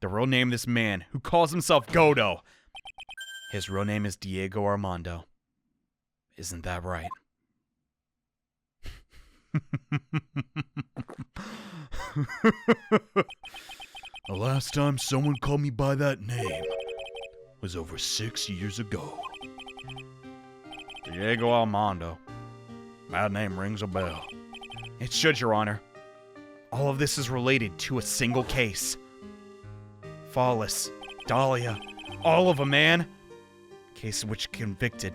The real name of this man, who calls himself Godot. His real name is Diego Armando. Isn't that right? The last time someone called me by that name was over 6 years ago. Diego Armando. That name rings a bell. It should, Your Honor. All of this is related to a single case. Fallis, Dahlia, all of them, man. Case in which convicted.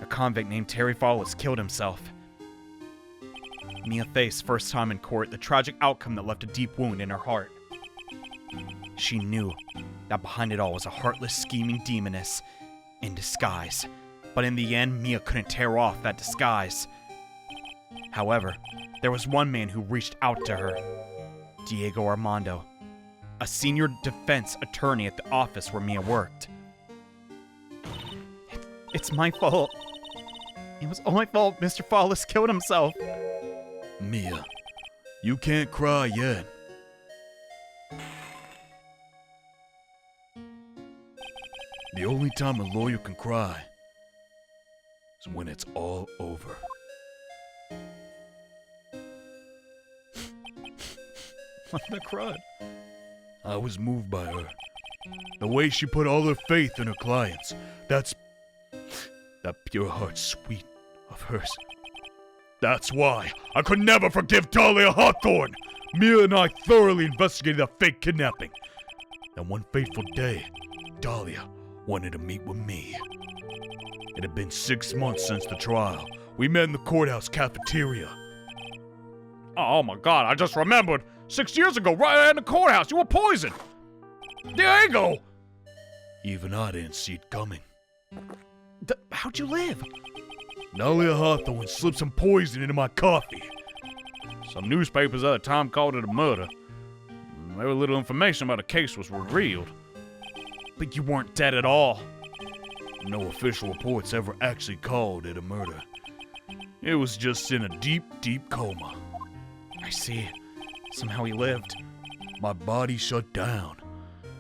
A convict named Terry Fallis killed himself. Mia faced, first time in court, the tragic outcome that left a deep wound in her heart. She knew that behind it all was a heartless, scheming demoness in disguise. But in the end, Mia couldn't tear off that disguise. However, there was one man who reached out to her. Diego Armando, a senior defense attorney at the office where Mia worked. It's my fault. It was all my fault Mr. Fallis killed himself. Mia, you can't cry yet. The only time a lawyer can cry is when it's all over. What the crud? I was moved by her. The way she put all her faith in her clients. That pure heart sweet of hers. That's why I could never forgive Dahlia Hawthorne. Mia and I thoroughly investigated the fake kidnapping. And one fateful day, Dahlia wanted to meet with me. It had been 6 months since the trial. We met in the courthouse cafeteria. Oh my god, I just remembered. 6 years ago, right in the courthouse, you were poisoned. Diego! Even I didn't see it coming. How'd you live? Dahlia Hawthorne slipped some poison into my coffee. Some newspapers at the time called it a murder. Very little information about the case was revealed. But you weren't dead at all. No official reports ever actually called it a murder. It was just in a deep, deep coma. I see. Somehow he lived. My body shut down.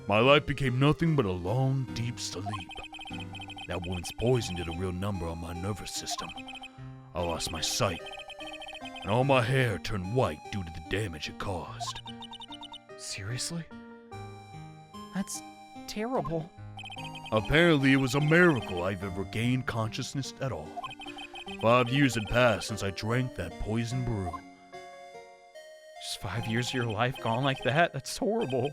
My life became nothing but a long, deep sleep. That woman's poison did a real number on my nervous system. I lost my sight, and all my hair turned white due to the damage it caused. Seriously? That's terrible. Apparently it was a miracle I've ever gained consciousness at all. 5 years had passed since I drank that poison brew. Just 5 years of your life gone like that? That's horrible.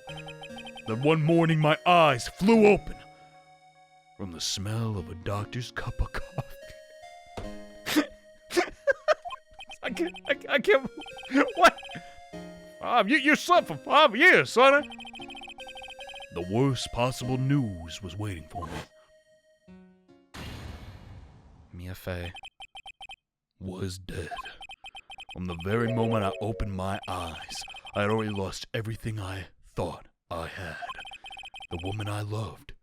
Then one morning my eyes flew open from the smell of a doctor's cup of coffee. I can't. What? You slept for 5 years, sonny. The worst possible news was waiting for me. Mia Fey was dead. From the very moment I opened my eyes, I had already lost everything I thought I had. The woman I loved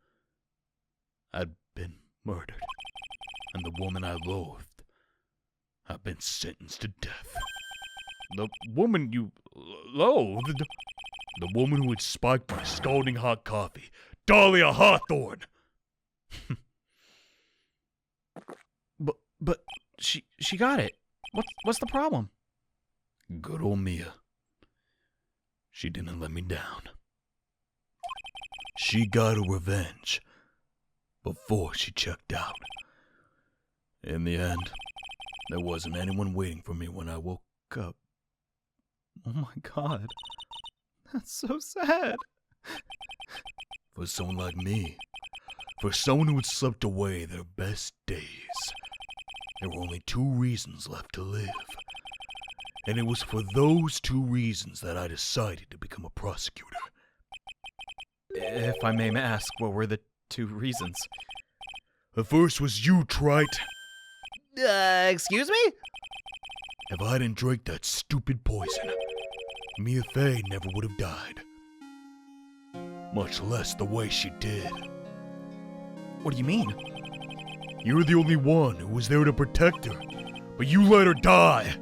had been murdered, and the woman I loathed had been sentenced to death. The woman you loathed? The woman who had spiked my scalding hot coffee, Dahlia Hawthorne! But she got it. What's the problem? Good old Mia. She didn't let me down. She got her revenge before she checked out. In the end, there wasn't anyone waiting for me when I woke up. Oh my god. That's so sad. For someone like me, for someone who had slipped away their best days, there were only 2 reasons left to live. And it was for those 2 reasons that I decided to become a prosecutor. If I may ask, what were the 2 reasons? The first was you, Trite. Excuse me? If I hadn't drank that stupid poison, Mia Fey never would have died. Much less the way she did. What do you mean? You're the only one who was there to protect her, but you let her die.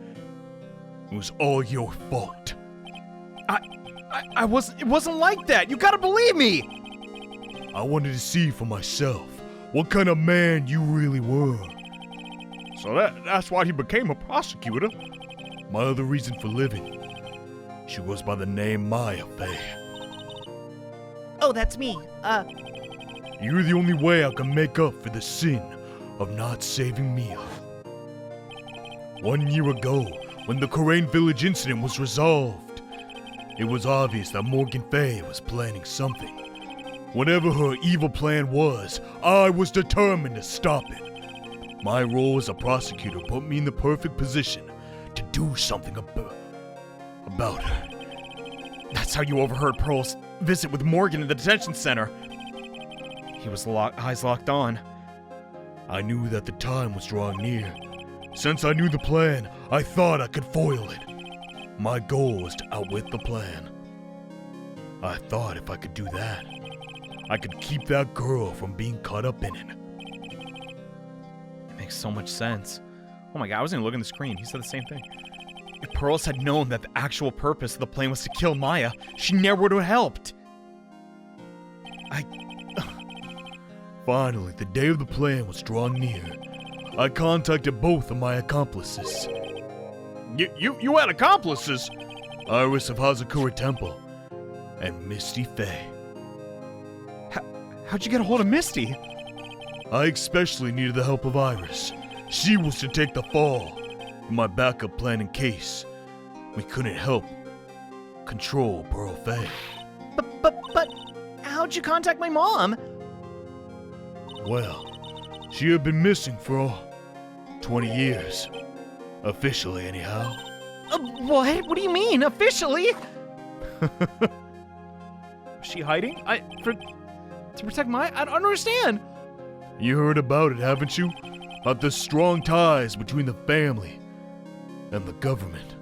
It was all your fault. It wasn't like that. You gotta believe me. I wanted to see for myself what kind of man you really were. So that's why he became a prosecutor. My other reason for living. She goes by the name Maya Fey. Oh, that's me. You're the only way I can make up for the sin of not saving Mia. 1 year ago, when the Kurain village incident was resolved, it was obvious that Morgan Fey was planning something. Whatever her evil plan was, I was determined to stop it. My role as a prosecutor put me in the perfect position to do something about her. That's how you overheard Pearl's visit with Morgan in the detention center. He was eyes locked on. I knew that the time was drawing near. Since I knew the plan, I thought I could foil it. My goal was to outwit the plan. I thought if I could do that, I could keep that girl from being caught up in it. It makes so much sense. Oh my god, I wasn't even looking at the screen. He said the same thing. If Pearls had known that the actual purpose of the plan was to kill Maya, she never would have helped. Finally, the day of the plan was drawing near. I contacted both of my accomplices. You had accomplices? Iris of Hazakura Temple and Misty Fey. How'd you get a hold of Misty? I especially needed the help of Iris. She was to take the fall in my backup plan in case we couldn't help control Pearl Fey. But, how'd you contact my mom? Well, she had been missing for 20 years. Officially, anyhow. What? What do you mean, officially? Was she hiding? To protect Maya? I don't understand. You heard about it, haven't you? About the strong ties between the family and the government.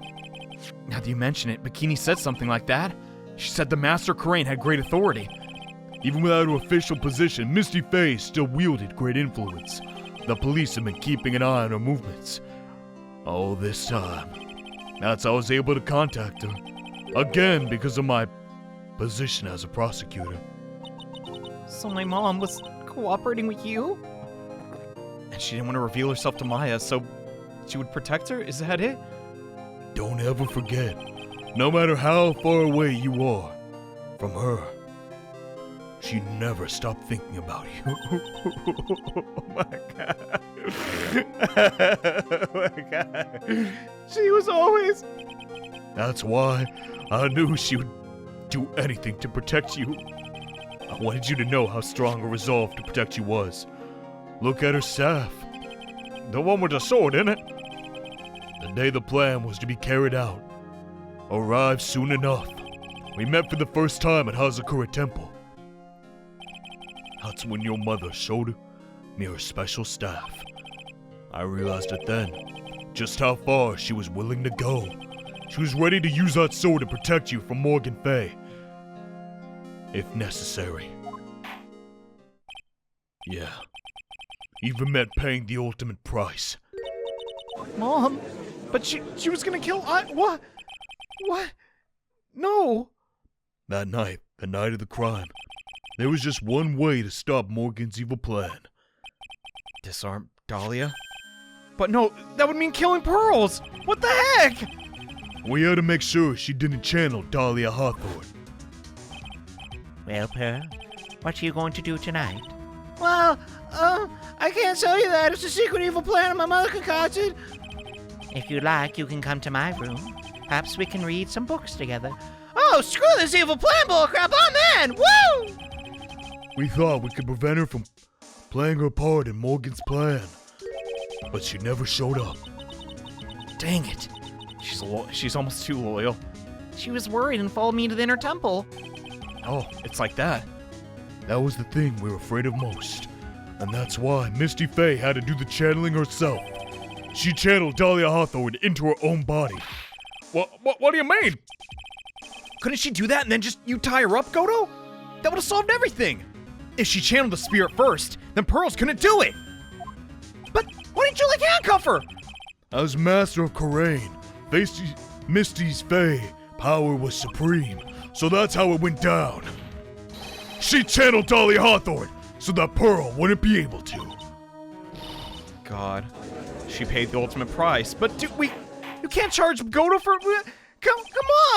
Now that you mention it, Bikini said something like that. She said the Master Kurain had great authority. Even without her official position, Misty Fey still wielded great influence. The police have been keeping an eye on her movements. All this time. That's how I was able to contact her. Again, because of my position as a prosecutor. So my mom was cooperating with you? And she didn't want to reveal herself to Maya, so she would protect her? Is that it? Don't ever forget, no matter how far away you are from her, she never stopped thinking about you. Oh my god. Oh my god. She was always... That's why I knew she would do anything to protect you. I wanted you to know how strong her resolve to protect you was. Look at her staff. The one with the sword in it? The day the plan was to be carried out arrived soon enough. We met for the first time at Hazakura Temple. That's when your mother showed me her special staff. I realized it then, just how far she was willing to go. She was ready to use that sword to protect you from Morgan Fey, if necessary. Yeah, even meant paying the ultimate price. Mom, but she was gonna kill what? What? No. That night, the night of the crime, there was just one way to stop Morgan's evil plan. Disarm Dahlia? But no, that would mean killing Pearls! What the heck? We had to make sure she didn't channel Dahlia Hawthorne. Well, Pearl, what are you going to do tonight? Well, I can't tell you that. It's a secret evil plan my mother concocted. If you like, you can come to my room. Perhaps we can read some books together. Oh, screw this evil plan bullcrap. I'm in. Woo! We thought we could prevent her from playing her part in Morgan's plan, but she never showed up. Dang it. She's almost too loyal. She was worried and followed me to the inner temple. Oh, it's like that. That was the thing we were afraid of most. And that's why Misty Fey had to do the channeling herself. She channeled Dahlia Hawthorne into her own body. What do you mean? Couldn't she do that and then just you tie her up, Godot? That would have solved everything. If she channeled the spirit first, then Pearls couldn't do it. But why didn't you handcuff her? As Master of Kurain, Misty's Fey power was supreme, So that's how it went down. She channeled Dahlia Hawthorne so that Pearl wouldn't be able to. God. She paid the ultimate price. But dude, you can't charge Godot for... Come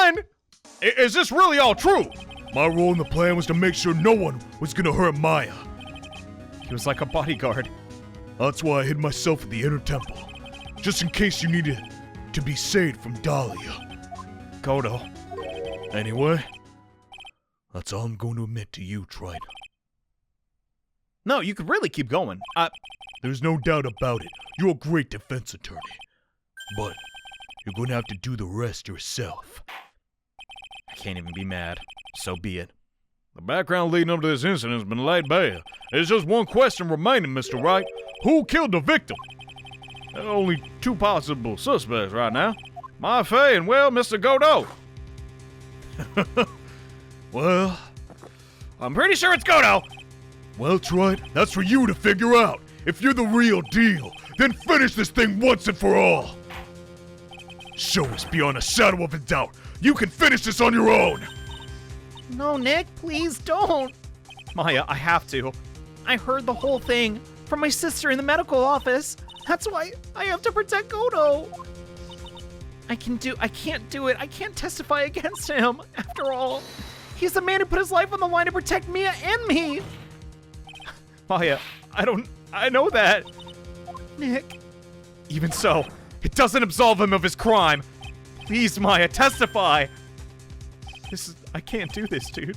on! Is this really all true? My role in the plan was to make sure no one was gonna hurt Maya. He was like a bodyguard. That's why I hid myself in the inner temple. Just in case you needed to be saved from Dahlia. Godot. Anyway, that's all I'm going to admit to you, Trident. No, you could really keep going. There's no doubt about it. You're a great defense attorney. But you're going to have to do the rest yourself. I can't even be mad. So be it. The background leading up to this incident has been laid bare. There's just one question remaining, Mr. Wright. Who killed the victim? There are only two possible suspects right now. My Faye and, well, Mr. Godot. Well, I'm pretty sure it's Godot. well, Trident, that's for you to figure out. If you're the real deal, then finish this thing once and for all. Show us beyond a shadow of a doubt. You can finish this on your own. No, Nick, please don't. Maya, I have to. I heard the whole thing from my sister in the medical office. That's why I have to protect Godot. I can't do it. I can't testify against him. After all, he's the man who put his life on the line to protect Mia and me. Maya, I know that. Nick. Even so, it doesn't absolve him of his crime. Please, Maya, testify. I can't do this, dude.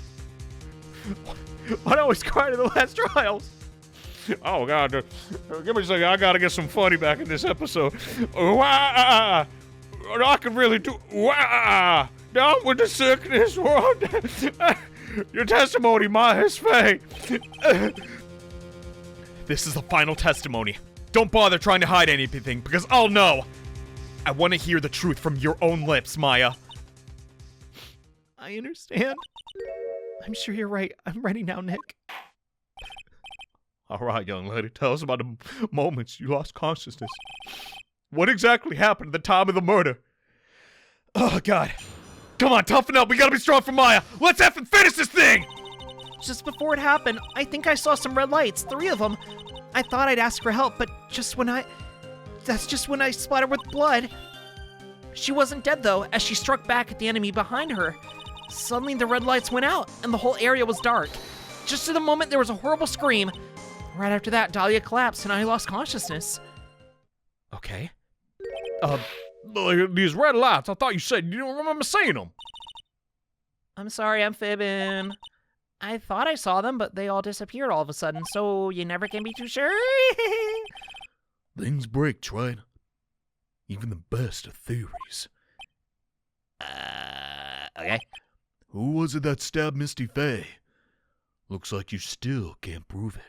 Why do I always cry to the last trials? Oh, God. Give me a second. I gotta get some funny back in this episode. I can really do... Down with the sickness world. Your testimony, Maya's Faye. This is the final testimony. Don't bother trying to hide anything, because I'll know. I want to hear the truth from your own lips, Maya. I understand. I'm sure you're right. I'm ready now, Nick. All right, young lady. Tell us about the moments you lost consciousness. What exactly happened at the time of the murder? Oh, God. Come on, toughen up. We gotta be strong for Maya. Let's effing finish this thing! Just before it happened, I think I saw some red lights, 3 of them. I thought I'd ask for help, but that's just when I splattered with blood. She wasn't dead, though, as she struck back at the enemy behind her. Suddenly, the red lights went out, and the whole area was dark. Just at the moment, there was a horrible scream. Right after that, Dahlia collapsed, and I lost consciousness. Okay. These red lights, I thought you said you don't remember seeing them. I'm sorry, I'm fibbing. I thought I saw them, but they all disappeared all of a sudden, so you never can be too sure. Things break, Trident. Even the best of theories. Okay. Who was it that stabbed Misty Faye? Looks like you still can't prove it.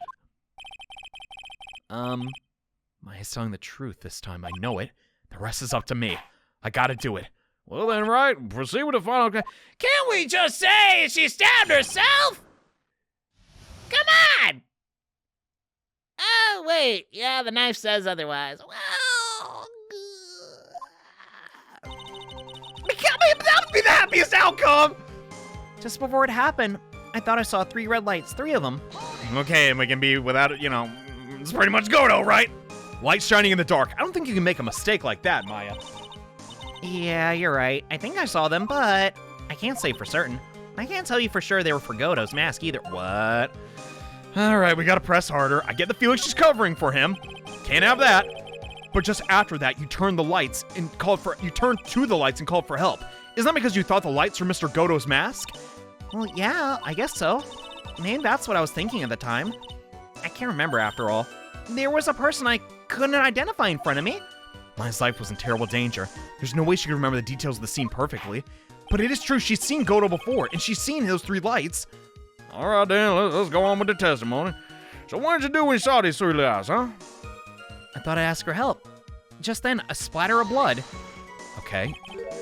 Maya's telling the truth this time. I know it. The rest is up to me. I gotta do it. Well then, right, proceed with the final... Can't we just say she stabbed herself? Come on! Oh, wait. Yeah, the knife says otherwise. Well... That would be the happiest outcome! Just before it happened, I thought I saw 3 red lights, 3 of them. Okay, and we can be without it, it's pretty much Godot, right? Light shining in the dark. I don't think you can make a mistake like that, Maya. Yeah, you're right. I think I saw them, but I can't say for certain. I can't tell you for sure they were for Godot's mask either. What? Alright, we gotta press harder. I get the feeling she's covering for him. Can't have that. But just after that, you turned to the lights and called for help. Isn't that because you thought the lights were Mr. Godot's mask? Well, yeah, I guess so. Maybe that's what I was thinking at the time. I can't remember after all. There was a person I couldn't identify in front of me. Maya's life was in terrible danger. There's no way she could remember the details of the scene perfectly. But it is true, she's seen Godot before, and she's seen those 3 lights. All right, then, let's go on with the testimony. So what did you do when you saw these 3 lights, huh? I thought I'd ask for help. Just then, a splatter of blood. Okay,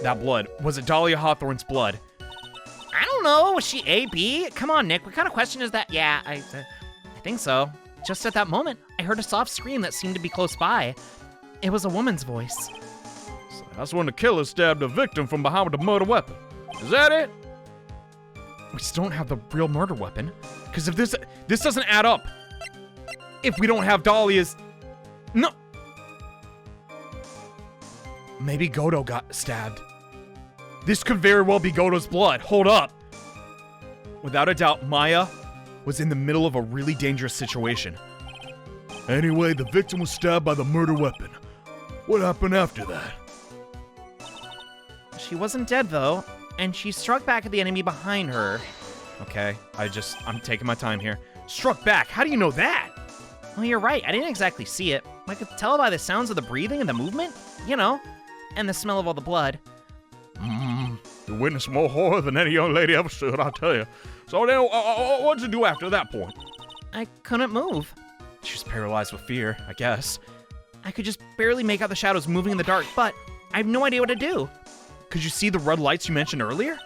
that blood. Was it Dahlia Hawthorne's blood? I don't know. Was she A, B? Come on, Nick. What kind of question is that? Yeah, I think so. Just at that moment, I heard a soft scream that seemed to be close by. It was a woman's voice. So that's when the killer stabbed the victim from behind with the murder weapon. Is that it? We still don't have the real murder weapon. Because if this doesn't add up. If we don't have Dahlia's... No! Maybe Godot got stabbed. This could very well be Godot's blood. Hold up. Without a doubt, Maya was in the middle of a really dangerous situation. Anyway, the victim was stabbed by the murder weapon. What happened after that? She wasn't dead, though, and she struck back at the enemy behind her. Okay, I'm taking my time here. Struck back? How do you know that? Well, you're right. I didn't exactly see it. I could tell by the sounds of the breathing and the movement, you know, and the smell of all the blood. You witnessed more horror than any young lady ever should, I'll tell you. So then, what'd you do after that point? I couldn't move. She was paralyzed with fear, I guess. I could just barely make out the shadows moving in the dark, but I have no idea what to do. Could you see the red lights you mentioned earlier?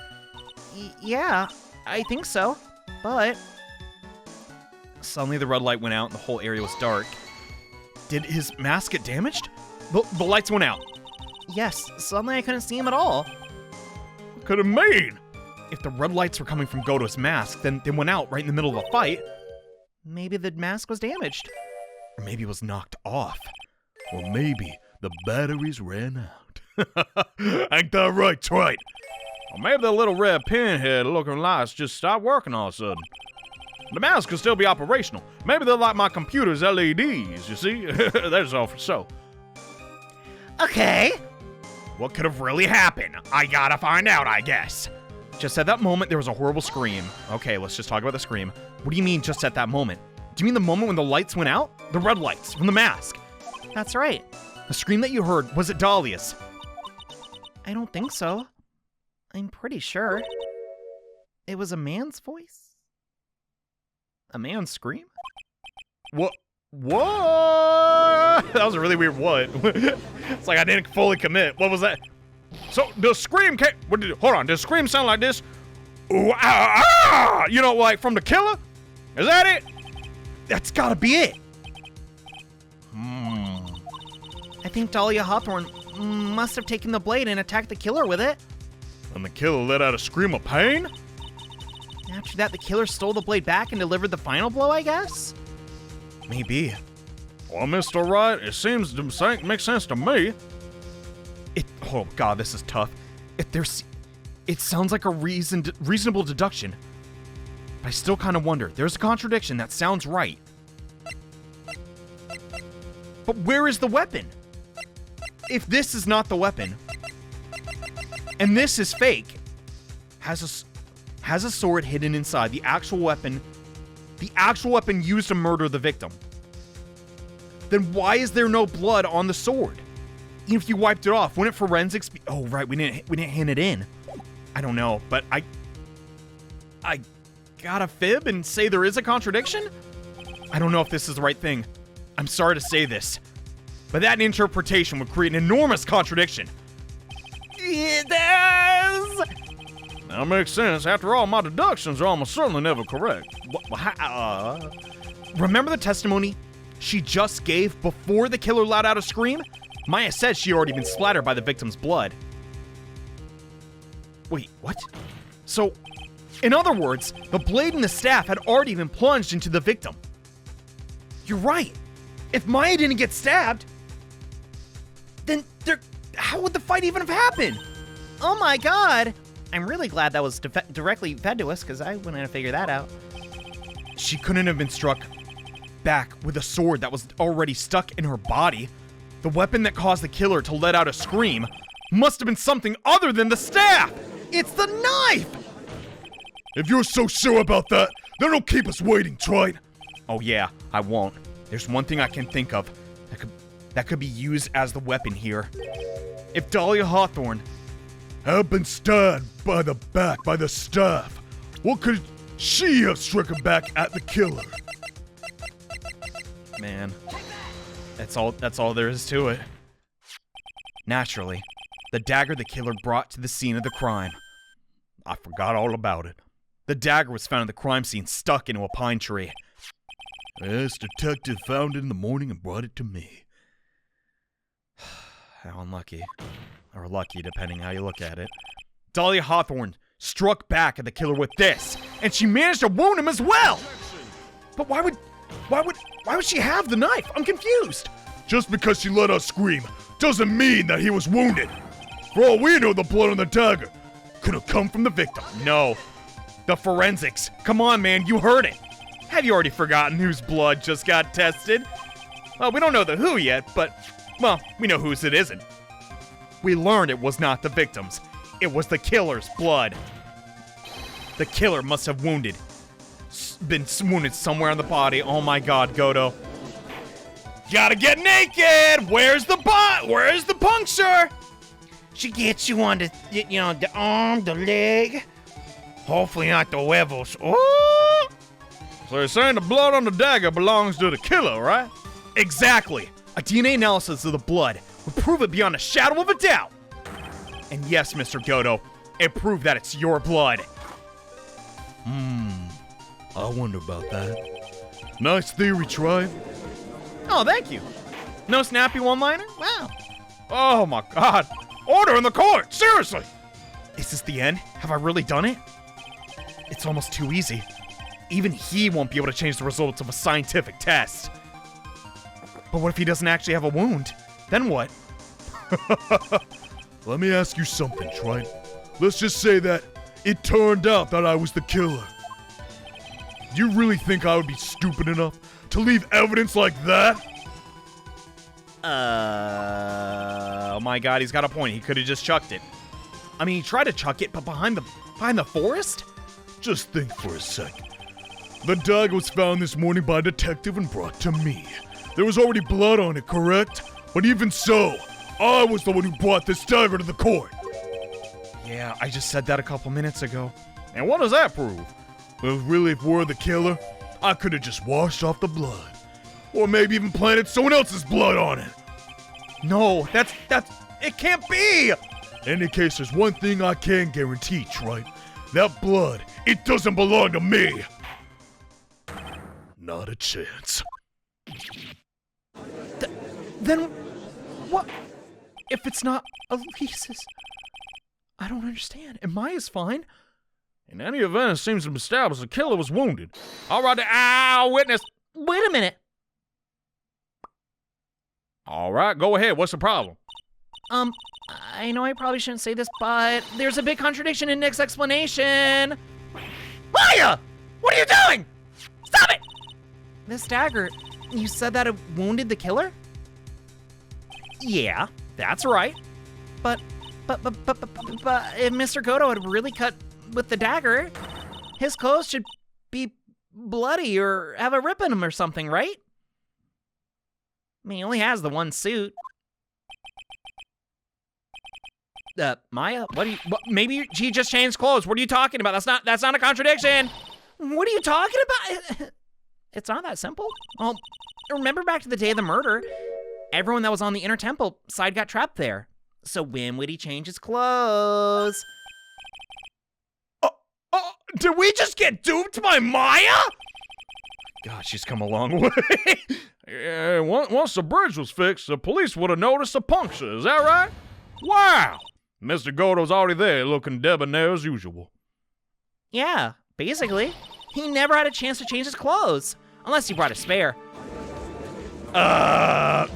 Yeah, I think so, but... Suddenly the red light went out and the whole area was dark. Did his mask get damaged? The lights went out. Yes, suddenly I couldn't see him at all. What could it mean? If the red lights were coming from Godot's mask, then they went out right in the middle of a fight. Maybe the mask was damaged. Or maybe it was knocked off. Or maybe the batteries ran out. Ain't that right, Trite? Or maybe the little red pinhead looking lights just stopped working all of a sudden. The mask could still be operational. Maybe they're like my computer's LEDs, you see? That's all for so. Okay. What could have really happened? I gotta find out, I guess. Just at that moment, there was a horrible scream. Okay, let's just talk about the scream. What do you mean, just at that moment? Do you mean the moment when the lights went out? The red lights from the mask. That's right. The scream that you heard, was it Dahlia's? I don't think so. I'm pretty sure. It was a man's voice? A man's scream? What? That was a really weird what. It's like I didn't fully commit. What was that? So, the scream came... Hold on, does scream sound like this? Ooh, ah, ah! You know, like from the killer? Is that it? That's gotta be it. I think Dahlia Hawthorne must have taken the blade and attacked the killer with it. And the killer let out a scream of pain? After that, the killer stole the blade back and delivered the final blow, I guess? Maybe. Well, Mr. Wright, it seems to make sense to me. Oh god, this is tough. It sounds like a reasonable deduction. But I still kind of wonder. There's a contradiction that sounds right. But where is the weapon? If this is not the weapon, and this is fake, has a sword hidden inside the actual weapon used to murder the victim, then why is there no blood on the sword? Even if you wiped it off, wouldn't forensics be... Oh, right, we didn't hand it in. I don't know, but I gotta fib and say there is a contradiction? I don't know if this is the right thing. I'm sorry to say this, but that interpretation would create an enormous contradiction. It does! That makes sense. After all, my deductions are almost certainly never correct. Remember the testimony she just gave before the killer let out a scream? Maya said she had already been splattered by the victim's blood. Wait, what? So, in other words, the blade and the staff had already been plunged into the victim. You're right. If Maya didn't get stabbed, then how would the fight even have happened? Oh my god! I'm really glad that was directly fed to us, because I wouldn't have figured that out. She couldn't have been struck back with a sword that was already stuck in her body. The weapon that caused the killer to let out a scream must have been something other than the staff! It's the knife! If you're so sure about that, then don't keep us waiting, Trite. Oh yeah, I won't. There's one thing I can think of that could be used as the weapon here. If Dahlia Hawthorne had been stabbed by the back by the staff, what could she have stricken back at the killer? Man, that's all there is to it. Naturally, the dagger the killer brought to the scene of the crime. I forgot all about it. The dagger was found at the crime scene stuck into a pine tree. Yes, detective found it in the morning and brought it to me. How unlucky. Or lucky, depending how you look at it. Dahlia Hawthorne struck back at the killer with this, and she managed to wound him as well. But why would she have the knife? I'm confused. Just because she let us scream doesn't mean that he was wounded. For all we know, the blood on the dagger could have come from the victim. No. The forensics. Come on, man, you heard it. Have you already forgotten whose blood just got tested? Well, we don't know the who yet, but, well, we know whose it isn't. We learned it was not the victim's. It was the killer's blood. The killer must have been wounded somewhere on the body. Oh my god, Godot. Gotta get naked! Where's the puncture? She gets you on the arm, the leg. Hopefully not the huevos. Oh! So you're saying the blood on the dagger belongs to the killer, right? Exactly. A DNA analysis of the blood would prove it beyond a shadow of a doubt. And yes, Mr. Godot, it proved that it's your blood. I wonder about that. Nice theory, Tribe. Oh, thank you. No snappy one-liner? Wow. Oh my god. Order in the court! Seriously! Is this the end? Have I really done it? It's almost too easy. Even he won't be able to change the results of a scientific test. But what if he doesn't actually have a wound? Then what? Let me ask you something, Tribe. Let's just say that it turned out that I was the killer. Do you really think I would be stupid enough to leave evidence like that? Oh my god, he's got a point. He could have just chucked it. I mean, he tried to chuck it, but behind the forest? Just think for a second. The dagger was found this morning by a detective and brought to me. There was already blood on it, correct? But even so, I was the one who brought this dagger to the court. Yeah, I just said that a couple minutes ago. And what does that prove? Well, really, if we're the killer, I could have just washed off the blood. Or maybe even planted someone else's blood on it. No, it can't be! In any case, there's one thing I can guarantee, Tripe. That blood, it doesn't belong to me. Not a chance. Then what? If it's not Elise's? I don't understand. And Maya's fine. In any event, it seems to be established the killer was wounded. All right, witness. Wait a minute. All right, go ahead. What's the problem? I know I probably shouldn't say this, but there's a big contradiction in Nick's explanation. Maya! What are you doing? Stop it! This dagger, you said that it wounded the killer? Yeah, that's right. But if Mr. Godot had really cut with the dagger, his clothes should be bloody or have a rip in them or something, right? I mean, he only has the one suit. Maya, maybe he just changed clothes. What are you talking about? That's not a contradiction. What are you talking about? It's not that simple. Well, remember back to the day of the murder, everyone that was on the inner temple side got trapped there. So when would he change his clothes? Did we just get duped by Maya? God, she's come a long way. Yeah, once the bridge was fixed, the police would have noticed a puncture. Is that right? Wow! Mr. Godot's already there, looking debonair as usual. Yeah, basically. He never had a chance to change his clothes, unless he brought a spare.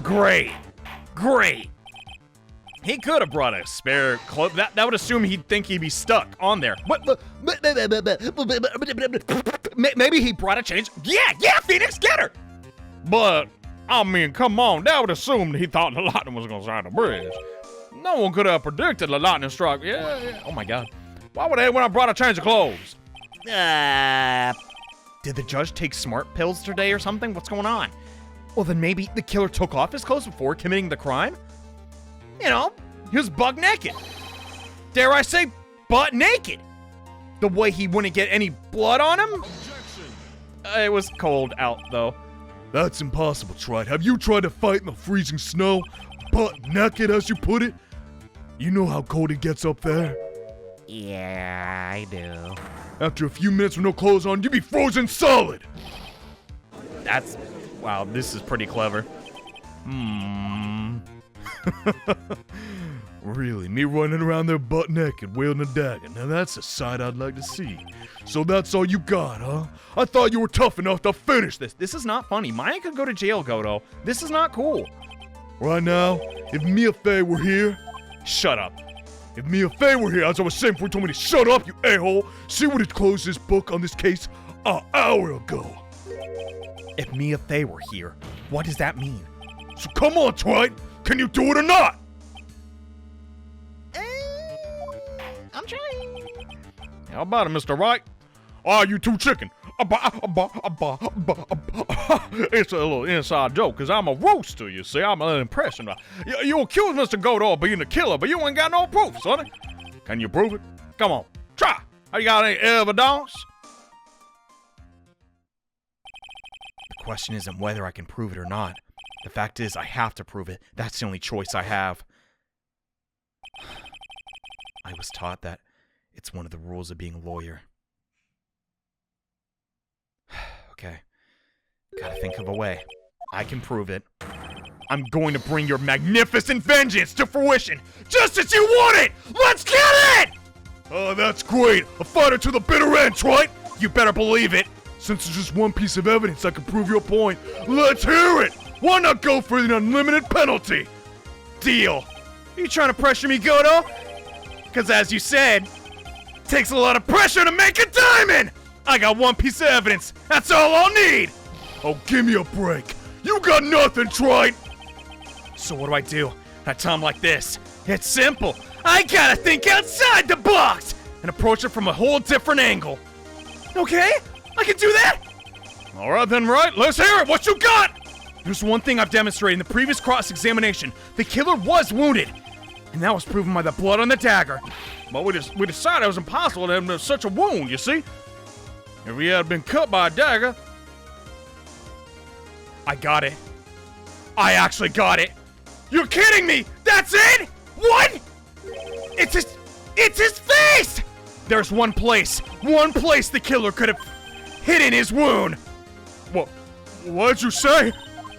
Great. He could have brought a spare clothes. That would assume he'd think he'd be stuck on there. Maybe he brought a change. Yeah, Phoenix, get her! But, I mean, come on, that would assume he thought the lightning was going to strike the bridge. No one could have predicted the lightning strike. Yeah. Oh my god. Why would anyone have brought a change of clothes? Did the judge take smart pills today or something? What's going on? Well, then maybe the killer took off his clothes before committing the crime? You know, he was buck naked. Dare I say, butt naked. The way he wouldn't get any blood on him? It was cold out, though. That's impossible, Tripe. Have you tried to fight in the freezing snow? Butt naked, as you put it? You know how cold it gets up there? Yeah, I do. After a few minutes with no clothes on, you'd be frozen solid! Wow, this is pretty clever. Really, me running around there butt naked, wielding a dagger. Now that's a sight I'd like to see. So that's all you got, huh? I thought you were tough enough to finish this. This is not funny. Maya could go to jail, Godot. This is not cool. Right now, if Mia Fey were here, Shut up. if Mia Fey were here, as I was saying before you told me to shut up, you a-hole, she would have closed this book on this case an hour ago. If Mia Fey were here, what does that mean? So come on, Twite, can you do it or not? I'm trying. How about it, Mr. Wright? Ah, you two chicken. It's a little inside joke, because I'm a rooster, you see. I'm an impression. You accuse Mr. Godot of being a killer, but you ain't got no proof, sonny. Can you prove it? Come on, try. Have you got any evidence? The question isn't whether I can prove it or not. The fact is, I have to prove it. That's the only choice I have. I was taught that it's one of the rules of being a lawyer. Okay. Gotta think of a way. I can prove it. I'm going to bring your magnificent vengeance to fruition, just as you want it! Let's get it! Oh, that's great. A fighter to the bitter end, Twite. You better believe it. Since there's just one piece of evidence that can prove your point, let's hear it! Why not go for the unlimited penalty? Deal. You trying to pressure me, Godot? Because as you said, it takes a lot of pressure to make a diamond! I got one piece of evidence. That's all I'll need! Oh, give me a break. You got nothing, Twite. So what do I do at a time like this? It's simple. I gotta think outside the box and approach it from a whole different angle. Okay? I can do that? All right then, Wright, let's hear it. What you got? There's one thing I've demonstrated in the previous cross-examination. The killer was wounded. And that was proven by the blood on the dagger. But we decided it was impossible to have such a wound, you see? If he had been cut by a dagger. I got it. I actually got it. You're kidding me! That's it? What? It's his face! There's one place the killer could have hidden his wound. What'd you say?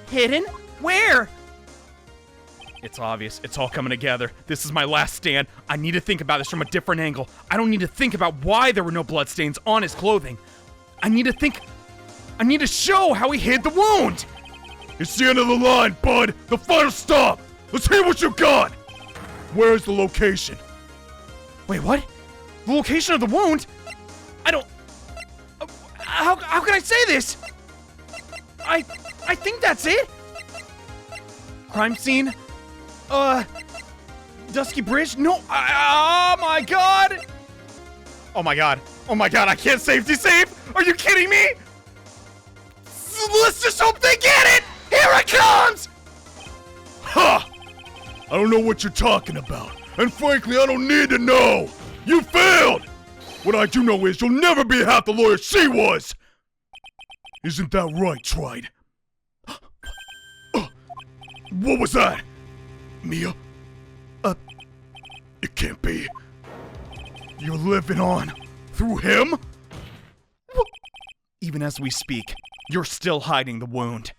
Hidden? Where? It's obvious. It's all coming together. This is my last stand. I need to think about this from a different angle. I don't need to think about why there were no bloodstains on his clothing. I need to show how he hid the wound. It's the end of the line, bud. The final stop. Let's hear what you got. Where's the location? Wait, what? The location of the wound? I don't... How can I say this? I think that's it. Crime scene? Dusky Bridge? No, oh my god! Oh my god, I can't safety save! Are you kidding me? Let's just hope they get it! Here it comes! Ha! I don't know what you're talking about. And frankly, I don't need to know. You failed! What I do know is you'll never be half the lawyer she was! Isn't that right, Tride? What was that? Mia? It can't be. You're living on through him? Even as we speak, you're still hiding the wound.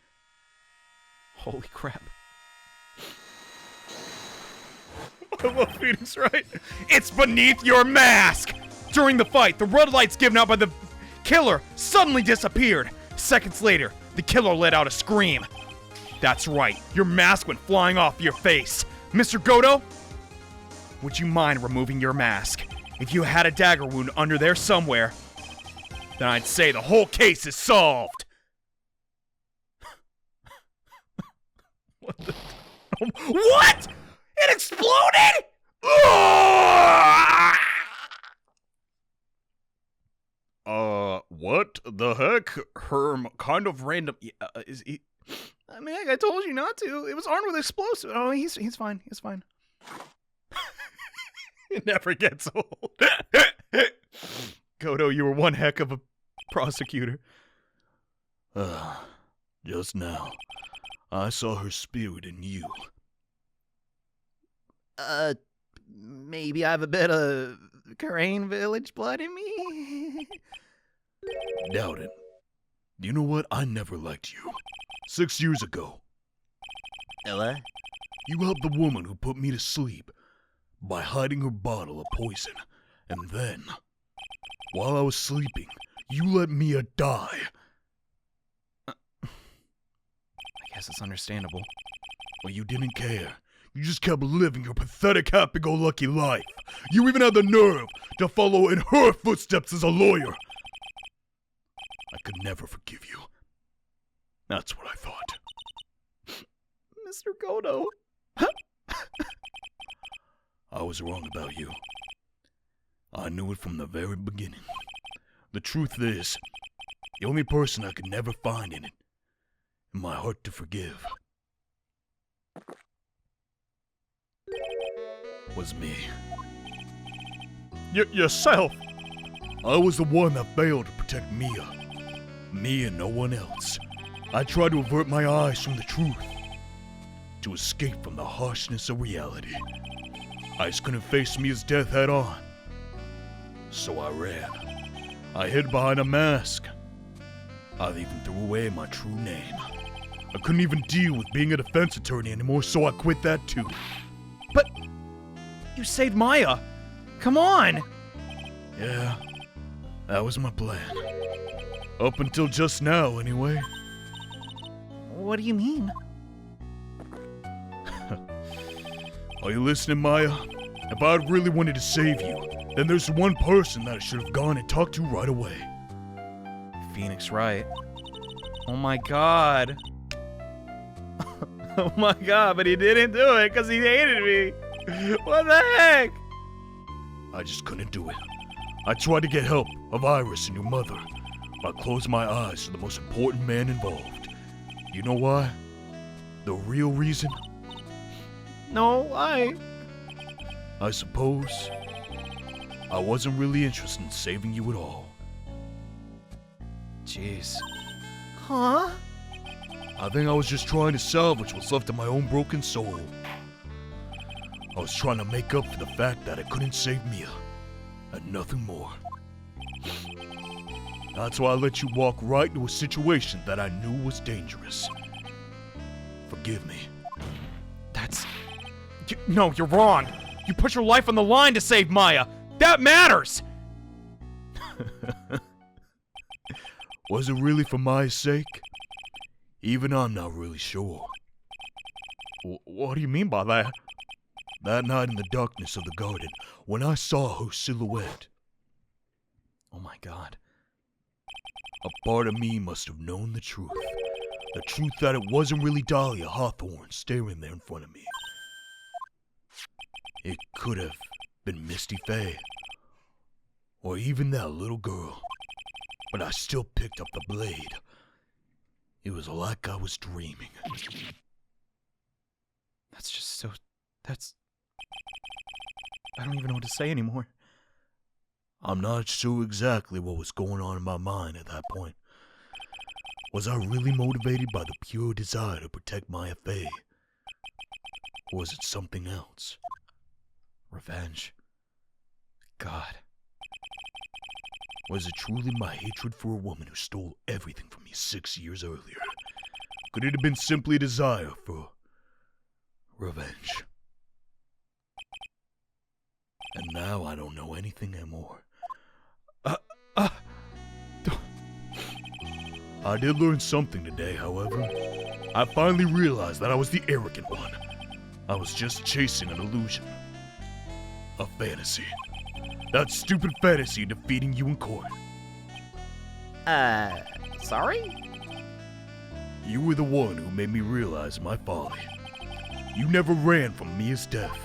Holy crap. I love Phoenix Wright. It's beneath your mask! During the fight, the red lights given out by the killer suddenly disappeared. Seconds later, the killer let out a scream. That's right, your mask went flying off your face. Mr. Godot, would you mind removing your mask? If you had a dagger wound under there somewhere, then I'd say the whole case is solved. What the... What? It exploded? What the heck? Herm, kind of random. Is he? I mean, I told you not to. It was armed with explosive. Oh, he's fine. He's fine. It never gets old. Godot, you were one heck of a prosecutor. Just now, I saw her spirit in you. Maybe I have a bit of Kurain village blood in me? Doubt it. You know what? I never liked you. 6 years ago. Ella? You helped the woman who put me to sleep. by hiding her bottle of poison. And then, while I was sleeping, you let Mia die. I guess it's understandable. Well, you didn't care. You just kept living your pathetic happy-go-lucky life. You even had the nerve to follow in her footsteps as a lawyer. I could never forgive you. That's what I thought. Mr. Godot. I was wrong about you. I knew it from the very beginning. The truth is, the only person I could never find in my heart to forgive was me. Yourself. I was the one that failed to protect Mia. Me and no one else. I tried to avert my eyes from the truth, to escape from the harshness of reality. I just couldn't face Mia's death head on. So I ran. I hid behind a mask. I even threw away my true name. I couldn't even deal with being a defense attorney anymore, so I quit that too. But you saved Maya. Come on. Yeah, that was my plan. Up until just now, anyway. What do you mean? Are you listening, Maya? If I really wanted to save you, then there's one person that I should have gone and talked to right away. Phoenix Wright. Oh my god. Oh my god, but he didn't do it because he hated me. What the heck? I just couldn't do it. I tried to get help of Iris and your mother, but I closed my eyes to the most important man involved. You know why? The real reason? No, why? I suppose I wasn't really interested in saving you at all. Jeez. Huh? I think I was just trying to salvage what's left of my own broken soul. I was trying to make up for the fact that I couldn't save Mia, and nothing more. That's why I let you walk right into a situation that I knew was dangerous. Forgive me. No, you're wrong. You put your life on the line to save Maya. That matters. Was it really for my sake? Even I'm not really sure. What do you mean by that? That night in the darkness of the garden, when I saw her silhouette, Oh my god. a part of me must have known the truth. The truth that it wasn't really Dahlia Hawthorne staring there in front of me. It could have been Misty Faye, or even that little girl. But I still picked up the blade. It was like I was dreaming. That's just so... I don't even know what to say anymore. I'm not sure exactly what was going on in my mind at that point. Was I really motivated by the pure desire to protect Maya Faye? Or was it something else? Revenge. God. Was it truly my hatred for a woman who stole everything from me 6 years earlier? Could it have been simply a desire for revenge? And now I don't know anything anymore. I did learn something today, however. I finally realized that I was the arrogant one. I was just chasing an illusion. A fantasy. That stupid fantasy of defeating you in court. Sorry? You were the one who made me realize my folly. You never ran from Mia's death.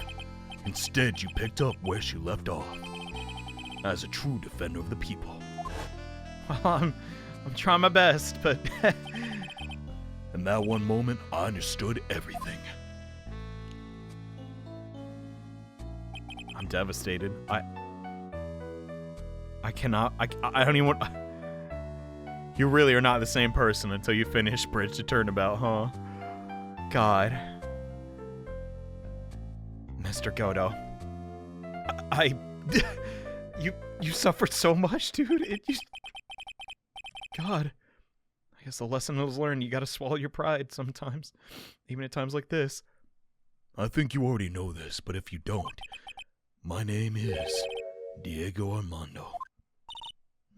Instead, you picked up where she left off. As a true defender of the people. Well, I'm trying my best, but... In that one moment, I understood everything. I'm devastated. I cannot... I don't even want... You really are not the same person until you finish Bridge to Turnabout, huh? God. Mr. Godot. You suffered so much, dude. God. I guess the lesson was learned. You gotta swallow your pride sometimes. Even at times like this. I think you already know this, but if you don't, My name is Diego Armando.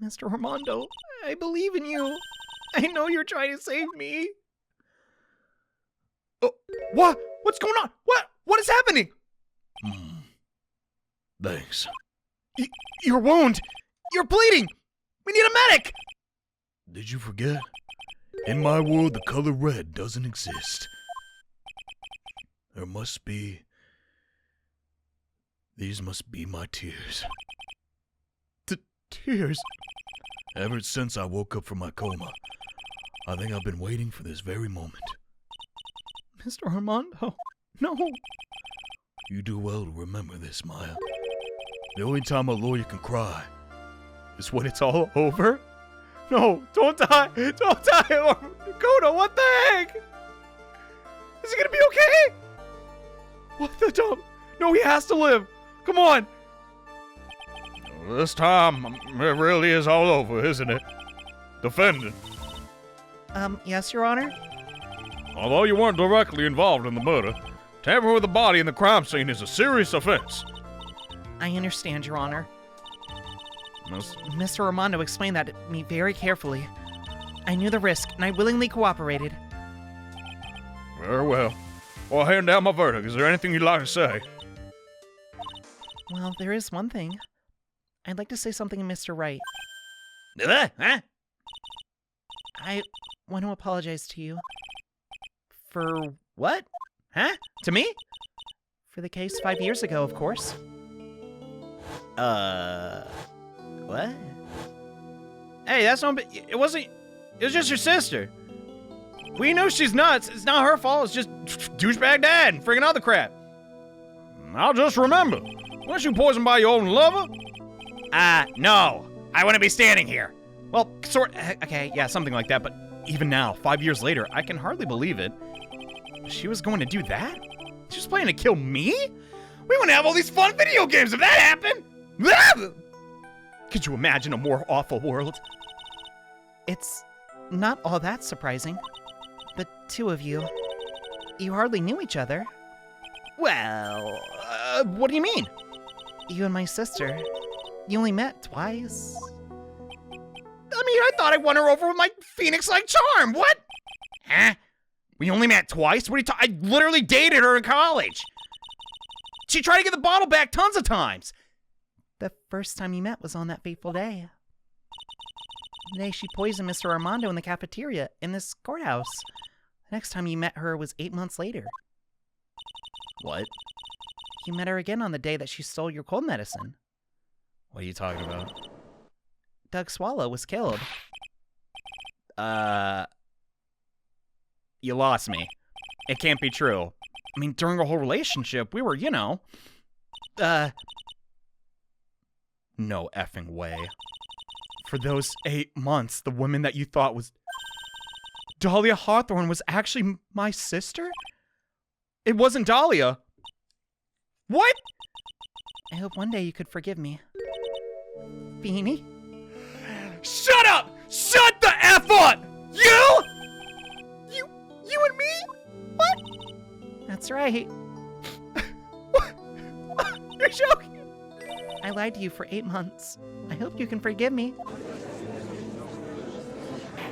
Mr. Armando, I believe in you. I know you're trying to save me. Oh, what? What's going on? What is happening? Thanks. Your wound. You're bleeding. We need a medic. Did you forget? In my world, the color red doesn't exist. There must be... These must be my tears. Tears? Ever since I woke up from my coma, I think I've been waiting for this very moment. Mr. Armando, no. You do well to remember this, Maya. The only time a lawyer can cry Is when it's all over? No, don't die. Don't die. Godot, what the heck? Is he gonna be okay? What the dump? No, he has to live. Come on. This time, it really is all over, isn't it? Defendant, Yes, Your Honor? although you weren't directly involved in the murder, tampering with the body in the crime scene is a serious offense. I understand, Your Honor. Miss, Mr. Armando explained that to me very carefully. I knew the risk, and I willingly cooperated. very well. Well, hand down my verdict. Is there anything you'd like to say? Well, there is one thing. I'd like to say something to Mr. Wright. Huh? I want to apologize to you. For What? Huh? To me? For the case 5 years ago, of course. What? Hey, that's not. It wasn't. It was just your sister. We know she's nuts. It's not her fault. It's just douchebag dad and friggin' other crap. I'll just remember. Weren't you poisoned by your own lover? No. I wouldn't be standing here. Well, okay, yeah, something like that, but even now, 5 years later, I can hardly believe it. She was going to do that? She was planning to kill me? We wouldn't have all these fun video games if that happened. Could you imagine a more awful world? It's not all that surprising. The two of you, you hardly knew each other. Well, what do you mean? You and my sister, you only met twice. I mean, I thought I won her over with my Phoenix-like charm. What? Huh? We only met twice? What are you talking? I literally dated her in college. She tried to get the bottle back tons of times. The first time you met was on that fateful day. The day she poisoned Mr. Armando in the cafeteria in this courthouse. The next time you met her was 8 months later. What? You met her again on the day that she stole your cold medicine. What are you talking about? Doug Swallow was killed. You lost me. It can't be true. I mean, during our whole relationship, we were, no effing way. For those 8 months, the woman that you thought was Dahlia Hawthorne was actually my sister? It wasn't Dahlia. What? I hope one day you could forgive me. Beanie? Shut up! Shut the F up! You and me? What? That's right. You're joking. I lied to you for 8 months. I hope you can forgive me.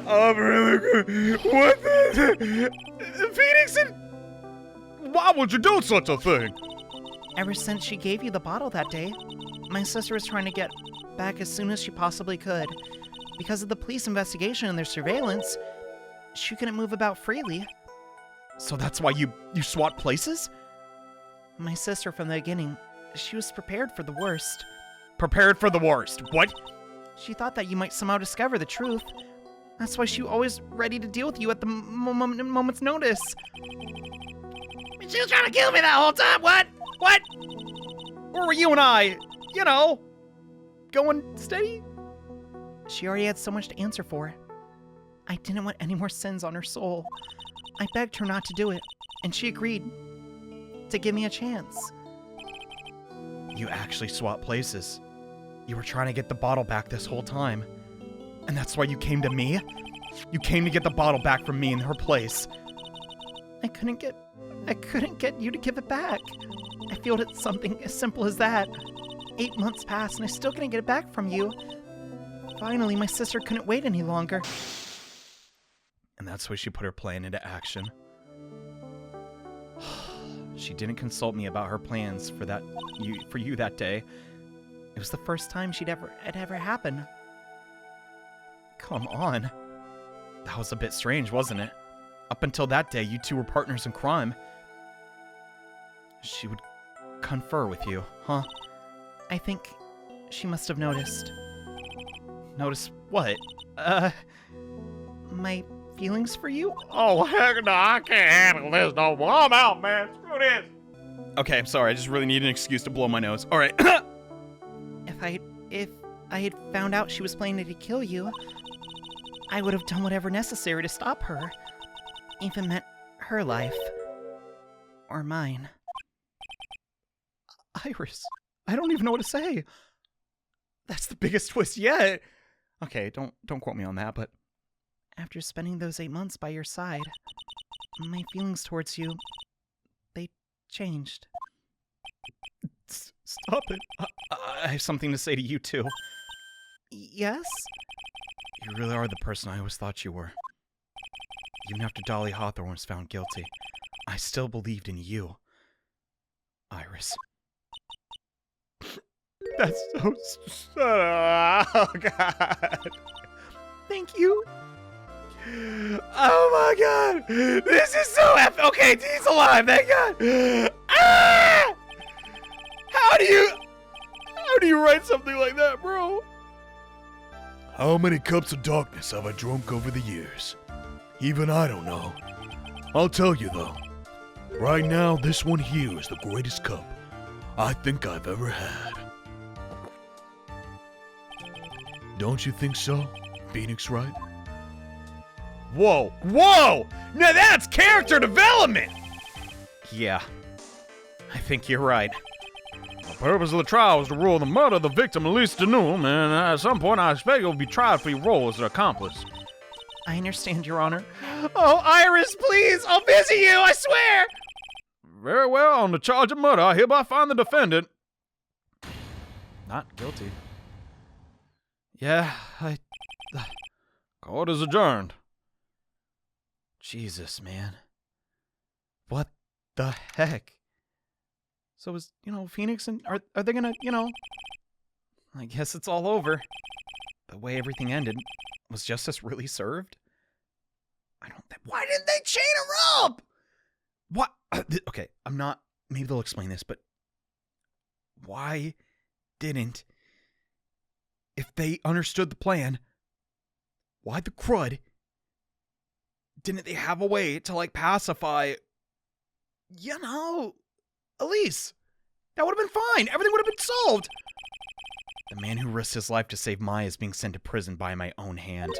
I'm really good. What the... Phoenix and... Why would you do such a thing? Ever since she gave you the bottle that day, my sister was trying to get back as soon as she possibly could. Because of the police investigation and their surveillance, she couldn't move about freely. So that's why you swapped places? My sister, from the beginning, she was prepared for the worst. Prepared for the worst. What? She thought that you might somehow discover the truth. That's why she was always ready to deal with you at the moment's notice. She was trying to kill me that whole time. What? What? Or were you and I, going steady? She already had so much to answer for. I didn't want any more sins on her soul. I begged her not to do it, and she agreed to give me a chance. You actually swapped places. You were trying to get the bottle back this whole time. And that's why you came to me? You came to get the bottle back from me in her place. I couldn't get I couldn't get you to give it back. I feel it's something as simple as that. 8 months passed and I still couldn't get it back from you. Finally, my sister couldn't wait any longer. And that's why she put her plan into action. She didn't consult me about her plans for you that day. It was the first time it ever happened. Come on. That was a bit strange, wasn't it? Up until that day, you two were partners in crime. She would confer with you, huh? I think she must have noticed. Notice what? My feelings for you? Oh, heck no, I can't handle this no more. I'm out, man. Screw this. Okay, I'm sorry. I just really need an excuse to blow my nose. All right. If I had found out she was planning to kill you, I would have done whatever necessary to stop her. Even meant her life. Or mine. Iris, I don't even know what to say. That's the biggest twist yet. Okay, don't quote me on that, but After spending those 8 months by your side, my feelings towards you, they changed. Stop it. I have something to say to you, too. Yes? You really are the person I always thought you were. Even after Dolly Hawthorne was found guilty, I still believed in you, Iris. That's so... Oh, God. Thank you. Oh, my God. This is so... Okay, he's alive. Thank God. Ah! How do you write something like that, bro? How many cups of darkness have I drunk over the years? Even I don't know. I'll tell you though. Right now, this one here is the greatest cup I think I've ever had. Don't you think so, Phoenix Wright? Whoa. Whoa! Now that's character development! Yeah, I think you're right. The purpose of the trial was to rule the murder of the victim, at least to noon, and at some point I expect you'll be tried for your role as an accomplice. I understand, Your Honor. Oh, Iris, please! I'll visit you, I swear! Very well, on the charge of murder, I hereby find the defendant Not guilty. Yeah, Court is adjourned. Jesus, man. What the heck? So is, Phoenix and... Are they gonna, I guess it's all over. The way everything ended, was justice really served? Why didn't they chain her up? What? Okay, I'm not... Maybe they'll explain this, but... Why didn't... If they understood the plan, why the crud didn't they have a way to, pacify... Elise? That would have been fine. Everything would have been solved. The man who risked his life to save Maya is being sent to prison by my own hand.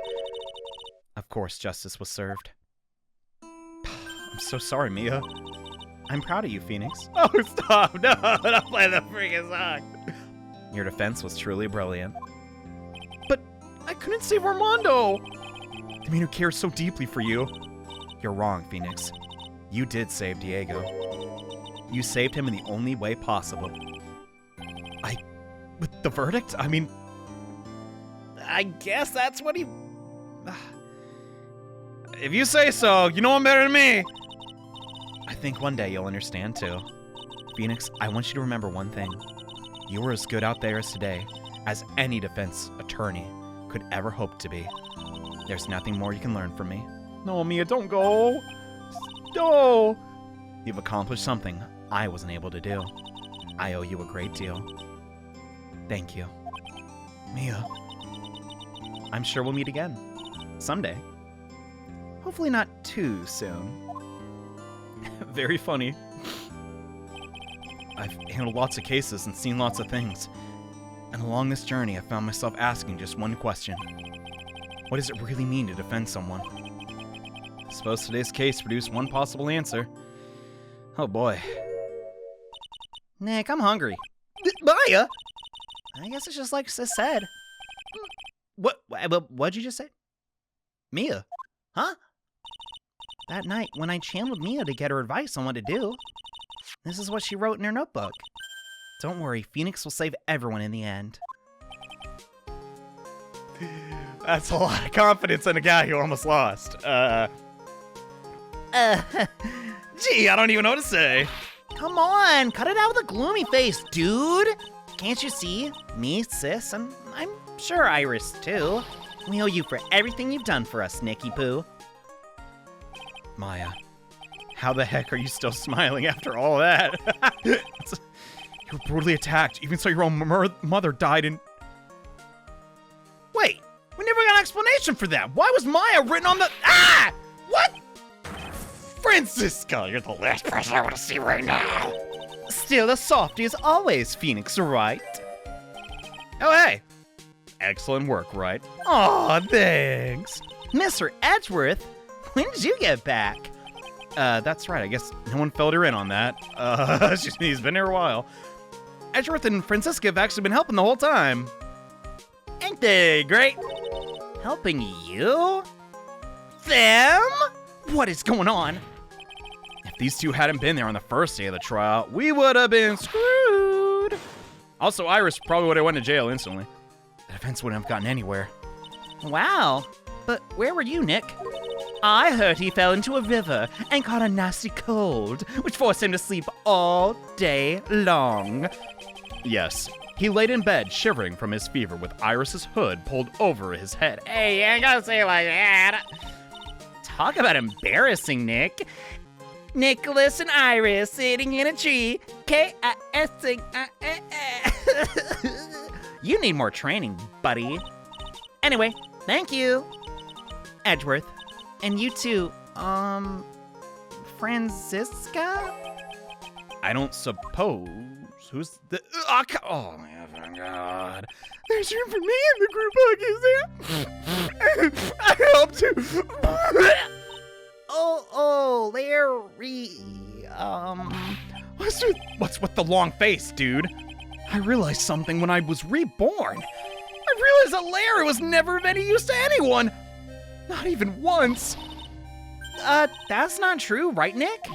Of course, justice was served. I'm so sorry, Mia. I'm proud of you, Phoenix. Oh, stop. No, don't play the freaking song. Your defense was truly brilliant. But I couldn't save Armando. The man who cares so deeply for you. You're wrong, Phoenix. You did save Diego. You saved him in the only way possible. With the verdict? I mean... I guess that's what he... If you say so, you know him better than me. I think one day you'll understand, too. Phoenix, I want you to remember one thing. You were as good out there as today as any defense attorney could ever hope to be. There's nothing more you can learn from me. No, Mia, don't go. No. You've accomplished something I wasn't able to do. I owe you a great deal. Thank you. Mia. I'm sure we'll meet again. Someday. Hopefully not too soon. Very funny. I've handled lots of cases and seen lots of things. And along this journey, I found myself asking just one question. What does it really mean to defend someone? I suppose today's case produced one possible answer. Oh boy. Nick, I'm hungry. Maya? I guess it's just like Sis said. What'd you just say? Mia? Huh? that night when I channeled Mia to get her advice on what to do. This is what she wrote in her notebook. Don't worry, Phoenix will save everyone in the end. That's a lot of confidence in a guy who almost lost. Gee, I don't even know what to say. Come on, cut it out with a gloomy face, dude. Can't you see? Me, Sis, and I'm sure Iris, too. We owe you for everything you've done for us, Nicky Poo. Maya, how the heck are you still smiling after all that? You were brutally attacked, even so your own mother died in... Wait, we never got an explanation for that. Why was Maya written on the... Ah! What? Francisco, you're the last person I want to see right now. Still a softy as always, Phoenix Wright. Oh, hey. Excellent work, Wright. Aw, thanks. Mr. Edgeworth, when did you get back? That's right. I guess no one filled her in on that. He's been here a while. Edgeworth and Francisca have actually been helping the whole time. Ain't they great? Helping you? Them? What is going on? If these two hadn't been there on the first day of the trial, we would have been screwed. Also, Iris probably would have went to jail instantly. The defense wouldn't have gotten anywhere. Wow. But where were you, Nick? I heard he fell into a river and caught a nasty cold, which forced him to sleep all day long. Yes, he laid in bed shivering from his fever with Iris's hood pulled over his head. Hey, you ain't gotta say it like that. Talk about embarrassing, Nick. Nicholas and Iris sitting in a tree. K-I-S-ing. You need more training, buddy. Anyway, thank you, Edgeworth. And you too, Francisca? I don't suppose. Who's the... Oh, my God. There's room for me in the group hug, is there? I hope to. Larry, What's with the long face, dude? I realized something when I was reborn. I realized that Larry was never of any use to anyone. Not even once. That's not true, right, Nick?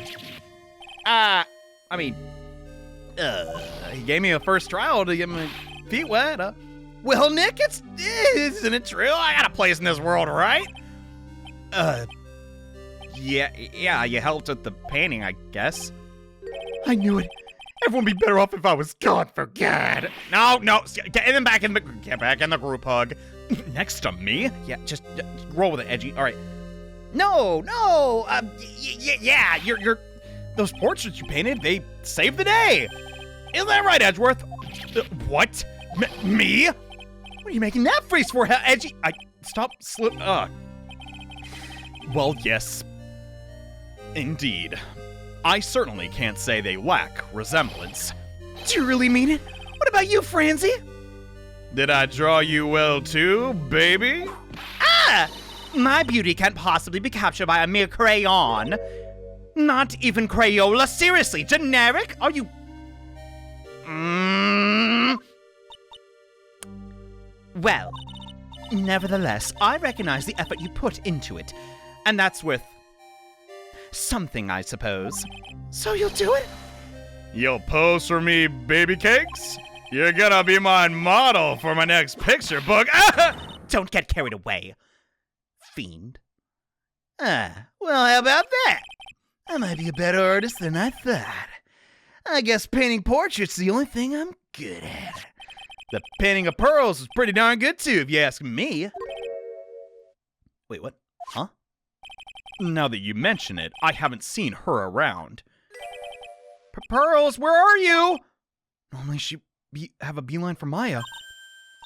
He gave me a first trial to get my feet wet. Well, Nick, isn't it true? I got a place in this world, right? Yeah, you helped with the painting, I guess. I knew it. Everyone would be better off if I was gone for good. No, get back in the group hug. Next to me? Yeah, just roll with it, Edgy. All right. No, yeah, you're those portraits you painted, they saved the day. Isn't that right, Edgeworth? What? Me? What are you making that face for, Edgy? Stop slip. Well, yes. Indeed. I certainly can't say they lack resemblance. Do you really mean it? What about you, Francie? Did I draw you well too, baby? My beauty can't possibly be captured by a mere crayon. Not even Crayola. Seriously, generic? Are you... Well, nevertheless, I recognize the effort you put into it. And that's worth something, I suppose. So you'll do it? You'll pose for me, baby cakes? You're gonna be my model for my next picture book. Don't get carried away, fiend. Well, how about that? I might be a better artist than I thought. I guess painting portraits is the only thing I'm good at. The painting of pearls is pretty darn good too, if you ask me. Wait, what? Huh? Now that you mention it, I haven't seen her around. Pearls, where are you? Normally she'd have a beeline for Maya.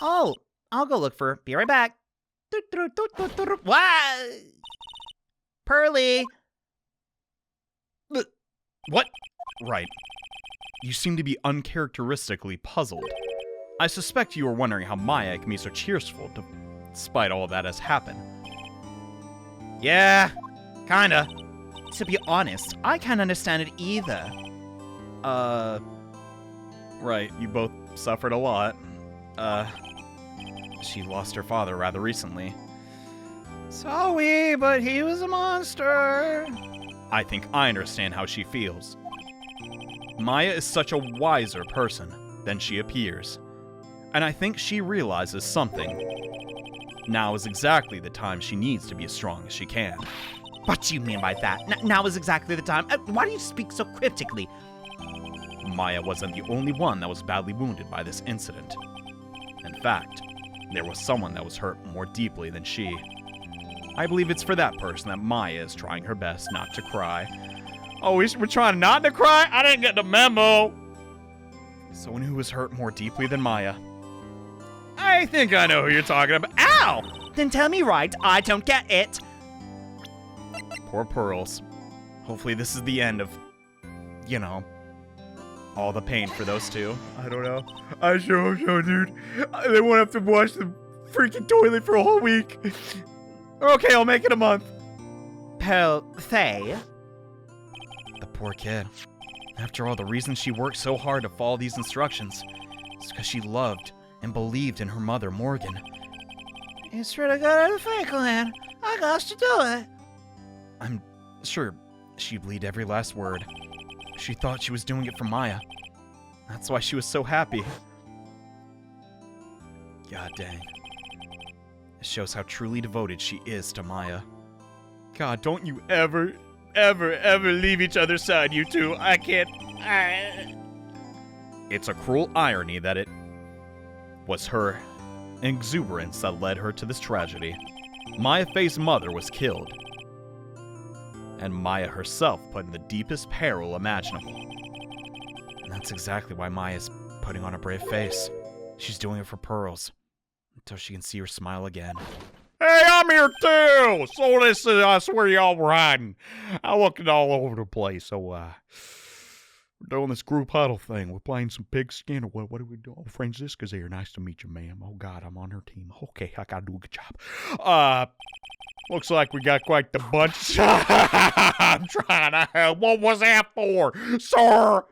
Oh, I'll go look for her. Be right back. Why? Pearly. What? Right. You seem to be uncharacteristically puzzled. I suspect you were wondering how Maya can be so cheerful despite all that has happened. Yeah, kinda. To be honest, I can't understand it either. Right, you both suffered a lot. She lost her father rather recently. Sorry, but he was a monster. I think I understand how she feels. Maya is such a wiser person than she appears, and I think she realizes something. Now is exactly the time she needs to be as strong as she can. What do you mean by that? Now is exactly the time. Why do you speak so cryptically? Maya wasn't the only one that was badly wounded by this incident. In fact, there was someone that was hurt more deeply than she. I believe it's for that person that Maya is trying her best not to cry. Oh, we're trying not to cry? I didn't get the memo. Someone who was hurt more deeply than Maya. I think I know who you're talking about. Ow! Then tell me right, I don't get it. Poor Pearls. Hopefully this is the end of, you know, all the pain for those two. I don't know. I sure hope so, dude. They won't have to wash the freaking toilet for a whole week. Okay, I'll make it a month. Thay? The poor kid. After all, the reason she worked so hard to follow these instructions is because she loved and believed in her mother, Morgan. It's really good at the fake land. I got to do it. I'm sure she believed every last word. She thought she was doing it for Maya. That's why she was so happy. God dang. It shows how truly devoted she is to Maya. God, don't you ever leave each other's side, you two. I can't. It's a cruel irony that it was her exuberance that led her to this tragedy. Maya Faye's mother was killed, and Maya herself put in the deepest peril imaginable. And that's exactly why Maya's putting on a brave face. She's doing it for Pearls, until she can see her smile again. Hey, I'm here too! So this is us where y'all riding. I'm looking all over the place, so, we're doing this group huddle thing. We're playing some pigskin, or what do we do? Oh, Francisca's here. Nice to meet you, ma'am. Oh, God, I'm on her team. Okay, I gotta do a good job. Looks like we got quite the bunch. I'm trying to help. What was that for, sir?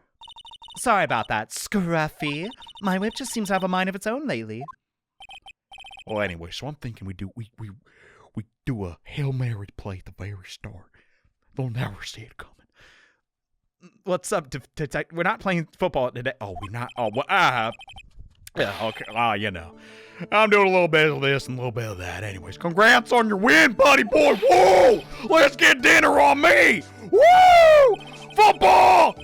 Sorry about that, Scruffy. My whip just seems to have a mind of its own lately. Well, anyway, so I'm thinking we do a Hail Mary play at the very start. They'll never see it coming. What's up, Detective? We're not playing football today. Oh, we're not. Oh, well, yeah, okay. You know. I'm doing a little bit of this and a little bit of that. Anyways, congrats on your win, buddy boy. Woo! Let's get dinner on me. Woo! Football!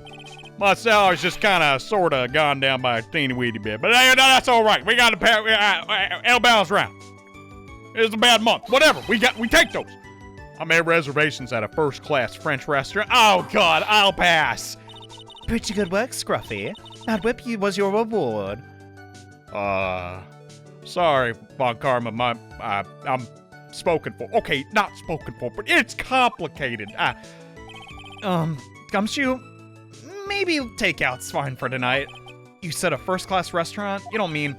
My salary's just kind of, sort of gone down by a teeny-weeny bit. But that's all right. We got to El Bounce round. It's a bad month. Whatever. We take those. I made reservations at a first-class French restaurant. Oh, God. I'll pass. Pretty good work, Scruffy. That whip was your reward. Sorry, Von Karma. I'm spoken for. Okay, not spoken for, but it's complicated. Gumshoe, maybe takeout's fine for tonight. You said a first-class restaurant? You don't mean...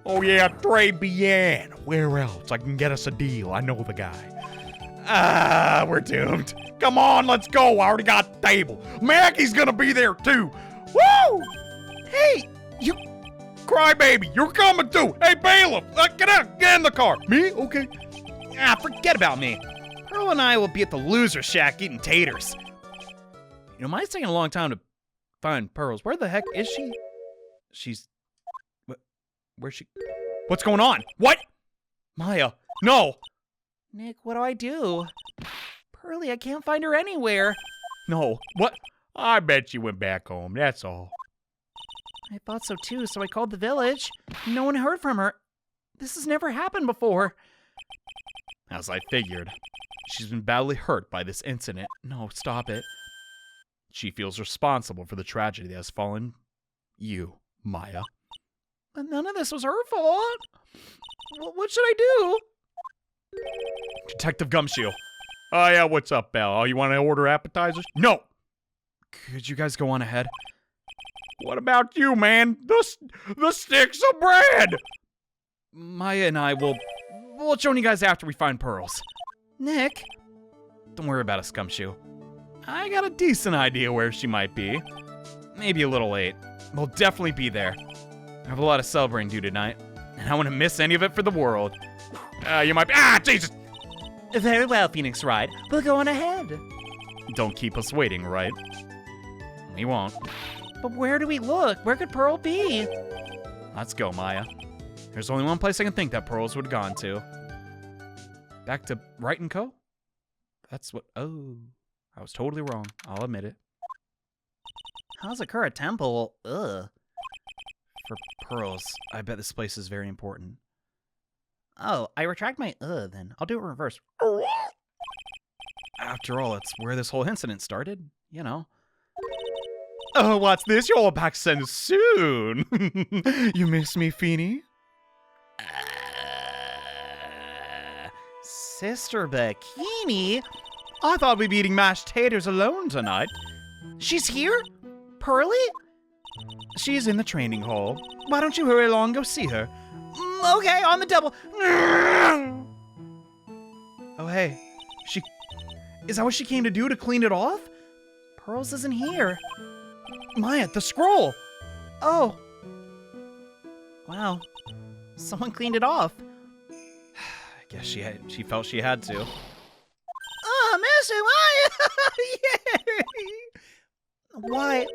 Oh, yeah, Très Bien. Where else? I can get us a deal. I know the guy. We're doomed. Come on, let's go. I already got the table. Maggie's gonna be there, too. Woo! Hey, you... Crybaby, you're coming, too. Hey, bailiff, get out. Get in the car. Me? Okay. Forget about me. Pearl and I will be at the loser shack eating taters. You know, mine's taking a long time to find Pearls. Where the heck is she? She's... Where's she? What's going on? What? Maya, no. Nick, what do I do? Pearly, I can't find her anywhere. No. What? I bet she went back home, that's all. I thought so too, so I called the village. No one heard from her. This has never happened before. As I figured. She's been badly hurt by this incident. No, stop it. She feels responsible for the tragedy that has fallen you, Maya. But none of this was her fault. What should I do? Detective Gumshoe. Oh, yeah, what's up, Belle? Oh, you want to order appetizers? No. Could you guys go on ahead? What about you, man? The sticks of bread! Maya and I will join you guys after we find Pearls. Nick? Don't worry about us, Gumshoe. I got a decent idea where she might be. Maybe a little late. We'll definitely be there. I have a lot of celebrating to do tonight, and I wouldn't miss any of it for the world. You might be... Jesus! Very well, Phoenix Wright. We'll go on ahead. Don't keep us waiting, right? We won't. But where do we look? Where could Pearl be? Let's go, Maya. There's only one place I can think that Pearls would have gone to. Back to Wright & Co.? That's what... Oh. I was totally wrong. I'll admit it. How's a Kura temple? Ugh. For Pearls, I bet this place is very important. Oh, I retract my then. I'll do it in reverse. After all, it's where this whole incident started, you know. Oh, what's this? You're all back so soon. You miss me, Feeny? Sister Bikini? I thought we'd be eating mashed taters alone tonight. She's here? Pearly? She's in the training hall. Why don't you hurry along and go see her? Okay, on the double. Oh, hey. Is that what she came to do, to clean it off? Pearls isn't here. Maya, the scroll! Oh. Wow. Someone cleaned it off. I guess she felt she had to. Oh, Missy Maya!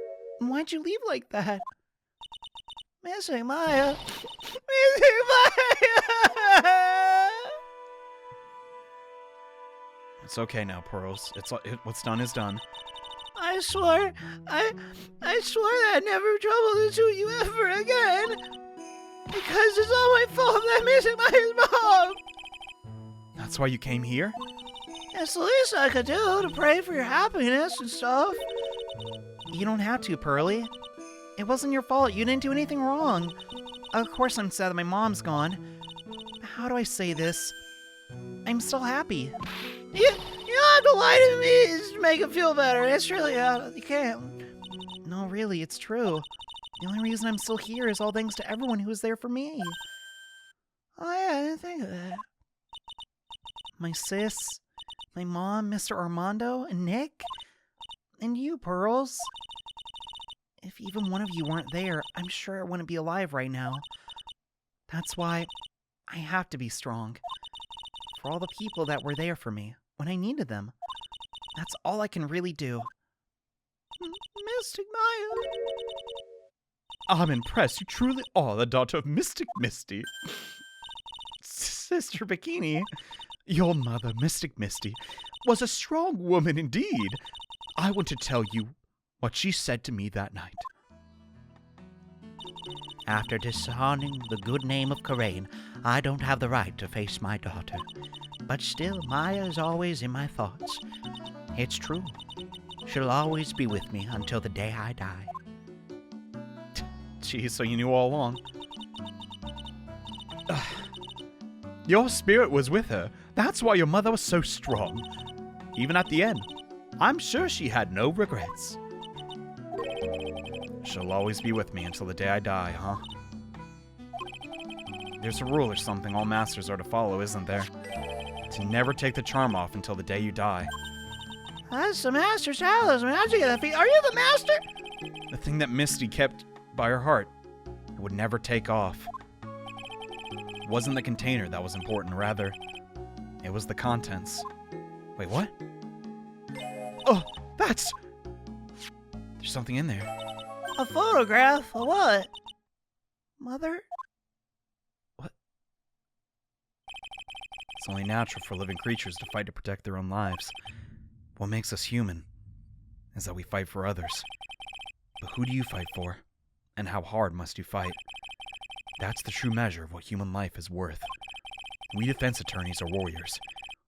Why'd you leave like that? Missy Maya. Missy Maya! It's okay now, Pearls. What's done is done. I swore that I'd never trouble the two of you ever again. Because it's all my fault that Missy Maya's mom. That's why you came here? It's the least I could do to pray for your happiness and stuff. You don't have to, Pearly. It wasn't your fault. You didn't do anything wrong. Of course I'm sad that my mom's gone. How do I say this? I'm still happy. You don't have to lie to me just to make it feel better. It's really, you can't. No, really, it's true. The only reason I'm still here is all thanks to everyone who was there for me. Oh yeah, I didn't think of that. My sis, my mom, Mr. Armando, and Nick, and you, Pearls. If even one of you weren't there, I'm sure I wouldn't be alive right now. That's why I have to be strong. For all the people that were there for me when I needed them. That's all I can really do. Mystic Maya. I'm impressed. You truly are the daughter of Mystic Misty. Sister Bikini, your mother, Mystic Misty, was a strong woman indeed. I want to tell you what she said to me that night. After dishonoring the good name of Kurain, I don't have the right to face my daughter. But still, Maya is always in my thoughts. It's true. She'll always be with me until the day I die. Geez, so you knew all along. Your spirit was with her. That's why your mother was so strong. Even at the end, I'm sure she had no regrets. She'll always be with me until the day I die, huh? There's a rule or something all masters are to follow, isn't there? To never take the charm off until the day you die. That's the master's talisman. How'd you get that feat? Are you the master? The thing that Misty kept by her heart, it would never take off. It wasn't the container that was important, rather, it was the contents. Wait, what? Oh, there's something in there. A photograph? Of what? Mother? What? It's only natural for living creatures to fight to protect their own lives. What makes us human is that we fight for others. But who do you fight for? And how hard must you fight? That's the true measure of what human life is worth. We defense attorneys are warriors.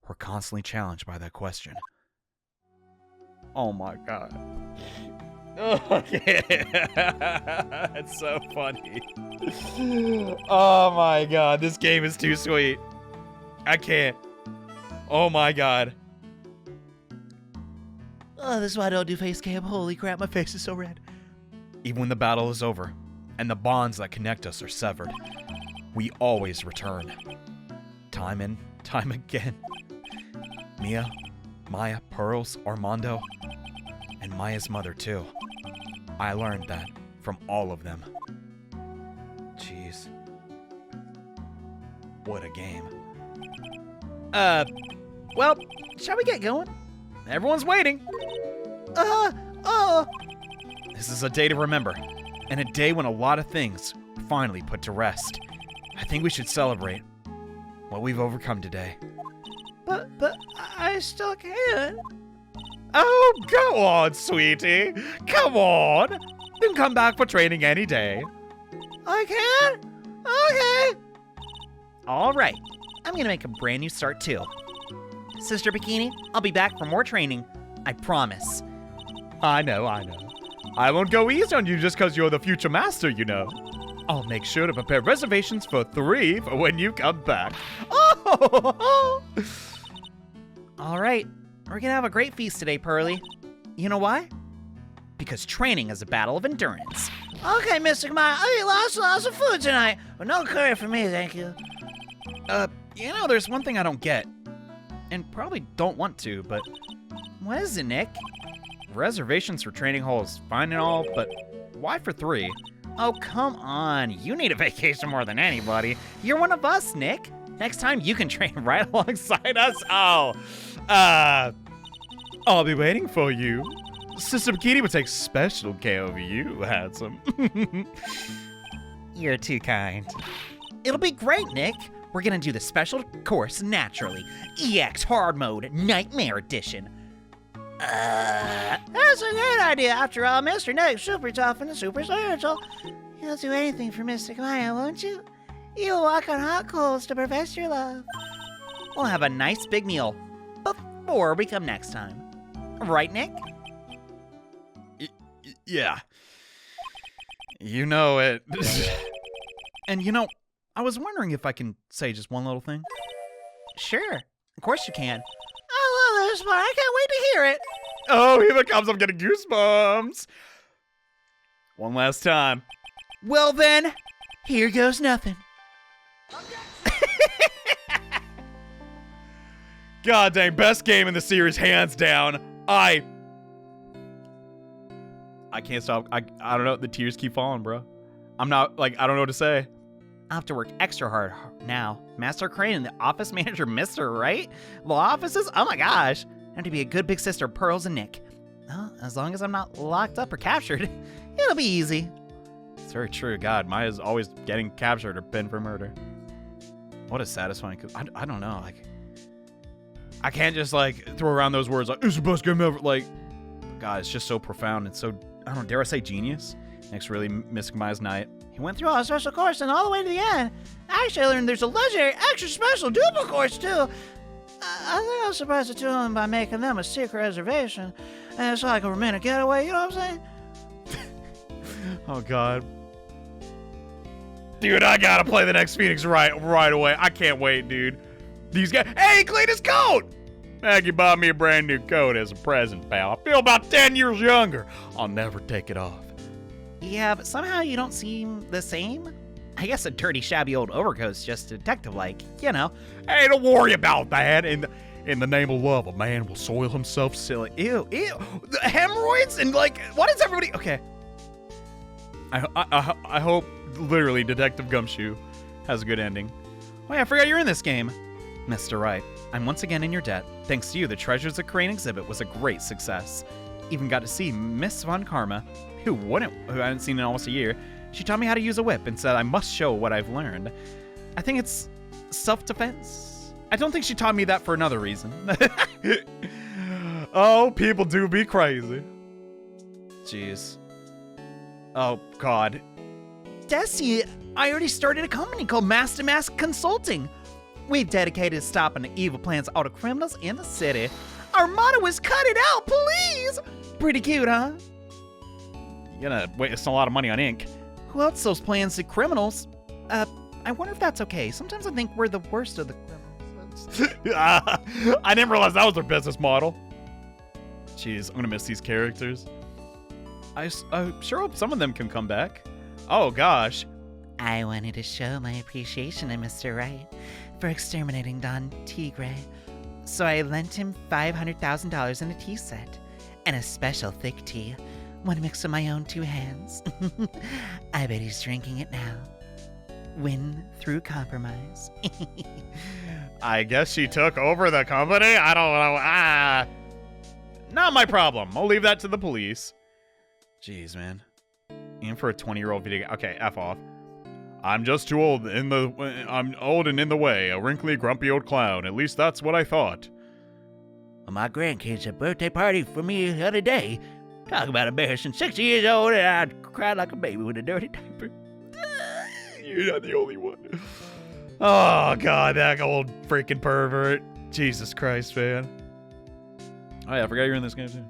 We're constantly challenged by that question. Oh my god. Oh, yeah. It's so funny. Oh my god, this game is too sweet. I can't. Oh my god. Oh, this is why I don't do face cam. Holy crap, my face is so red. Even when the battle is over, and the bonds that connect us are severed, we always return. Time and time again. Mia, Maya, Pearls, Armando, and Maya's mother too. I learned that from all of them. Jeez. What a game. Well, shall we get going? Everyone's waiting. This is a day to remember, and a day when a lot of things were finally put to rest. I think we should celebrate what we've overcome today. But I still can't. Oh, go on, sweetie. Come on. You can come back for training any day. I can't? Okay. All right. I'm gonna make a brand new start too. Sister Bikini, I'll be back for more training. I promise. I know. I won't go easy on you just because you're the future master, you know. I'll make sure to prepare reservations for 3 for when you come back. Oh! All right. We're gonna have a great feast today, Pearly. You know why? Because training is a battle of endurance. Okay, Mr. Kamai, I ate lots of food tonight, but no curry for me, thank you. There's one thing I don't get, and probably don't want to, but What is it, Nick? reservations for training halls, fine and all, but why for 3? Oh, come on. You need a vacation more than anybody. You're one of us, Nick. Next time you can train right alongside us. Oh, I'll be waiting for you. Sister Bikini would take special care of you, handsome. You're too kind. It'll be great, Nick. We're gonna do the special course naturally. EX Hard Mode Nightmare Edition. That's a great idea. After all, Mr. Nick's super tough and super spiritual. You'll do anything for Mr. Maya, won't you? You'll walk on hot coals to profess your love. We'll have a nice big meal before we come next time. Right, Nick? Yeah. You know it. And I was wondering if I can say just one little thing. Sure. Of course you can. I love this part. I can't wait to hear it. Oh, here it comes. I'm getting goosebumps. One last time. Well then, here goes nothing. God dang, best game in the series, hands down. I can't stop. I don't know. The tears keep falling, bro. I'm not, I don't know what to say. I'll have to work extra hard now. Master Kurain and the office manager, Mr. Wright? Law offices? Oh my gosh. I have to be a good big sister of Pearls and Nick. Well, as long as I'm not locked up or captured, it'll be easy. It's very true. God, Maya's always getting captured or pinned for murder. What a satisfying, I don't know, I can't just, throw around those words it's the best game ever. God, it's just so profound and so, I don't dare I say genius. Nick's really missing Maya's night. He went through all a special course and all the way to the end. Actually, I learned there's a legendary extra special duper course, too. I think I'll surprise the two of them by making them a secret reservation. And it's like a romantic getaway, you know what I'm saying? Oh, God. Dude, I gotta play the next Phoenix right away. I can't wait, dude. These guys. Hey, he cleaned his coat! Maggie bought me a brand new coat as a present, pal. I feel about 10 years younger. I'll never take it off. Yeah, but somehow you don't seem the same. I guess a dirty, shabby old overcoat's just detective-like, you know. Hey, don't worry about that. In the name of love, a man will soil himself silly. Ew. The hemorrhoids and what is everybody? Okay. I hope literally Detective Gumshoe has a good ending. Wait, I forgot you're in this game. Mr. Wright, I'm once again in your debt. Thanks to you, the Treasures of Kurain exhibit was a great success. Even got to see Miss Von Karma, who I hadn't seen in almost a year. She taught me how to use a whip and said I must show what I've learned. I think it's self-defense. I don't think she taught me that for another reason. Oh, people do be crazy. Jeez. Oh, God. Desi, I already started a company called Master Mask Consulting. We've dedicated to stopping the evil plans of all the criminals in the city. Our motto is cut it out, please. Pretty cute, huh? You're gonna waste a lot of money on ink. Who else those plans to criminals? I wonder if that's okay. Sometimes I think we're the worst of the criminals. I didn't realize that was their business model. Jeez, I'm gonna miss these characters. I sure hope some of them can come back. Oh, gosh. I wanted to show my appreciation to Mr. Wright for exterminating Don Tigre, so I lent him $500,000 in a tea set and a special thick tea, one mixed with my own 2 hands. I bet he's drinking it now. Win through compromise. I guess she took over the company? I don't know. Not my problem. I'll leave that to the police. Jeez, man. Even for a 20-year-old video game. Okay, F off. I'm just too old I'm old and in the way. A wrinkly, grumpy old clown. At least that's what I thought. Well, my grandkids had a birthday party for me the other day. Talk about embarrassing. 60 years old, and I cried like a baby with a dirty diaper. You're not the only one. Oh, God, that old freaking pervert. Jesus Christ, man. Oh, yeah, I forgot you're in this game, too.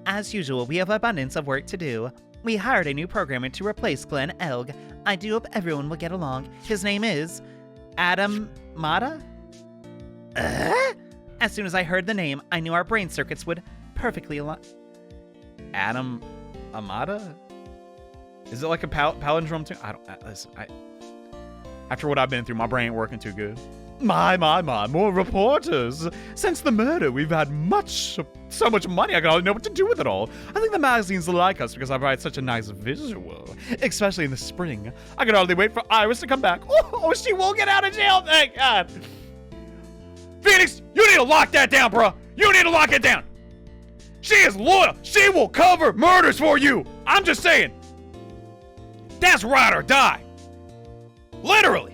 As usual, we have abundance of work to do. We hired a new programmer to replace Glenn Elg. I do hope everyone will get along. His name is Adam Mata? As soon as I heard the name, I knew our brain circuits would perfectly align. Adam Amata? Is it like a palindrome too? Listen, after what I've been through, my brain ain't working too good. My, more reporters. Since the murder, we've had so much money, I don't know what to do with it all. I think the magazines like us because I provide such a nice visual, especially in the spring. I can hardly wait for Iris to come back. Oh, she won't get out of jail, thank God. Phoenix, you need to lock that down, bro. You need to lock it down. She is loyal. She will cover murders for you. I'm just saying. That's ride or die. Literally.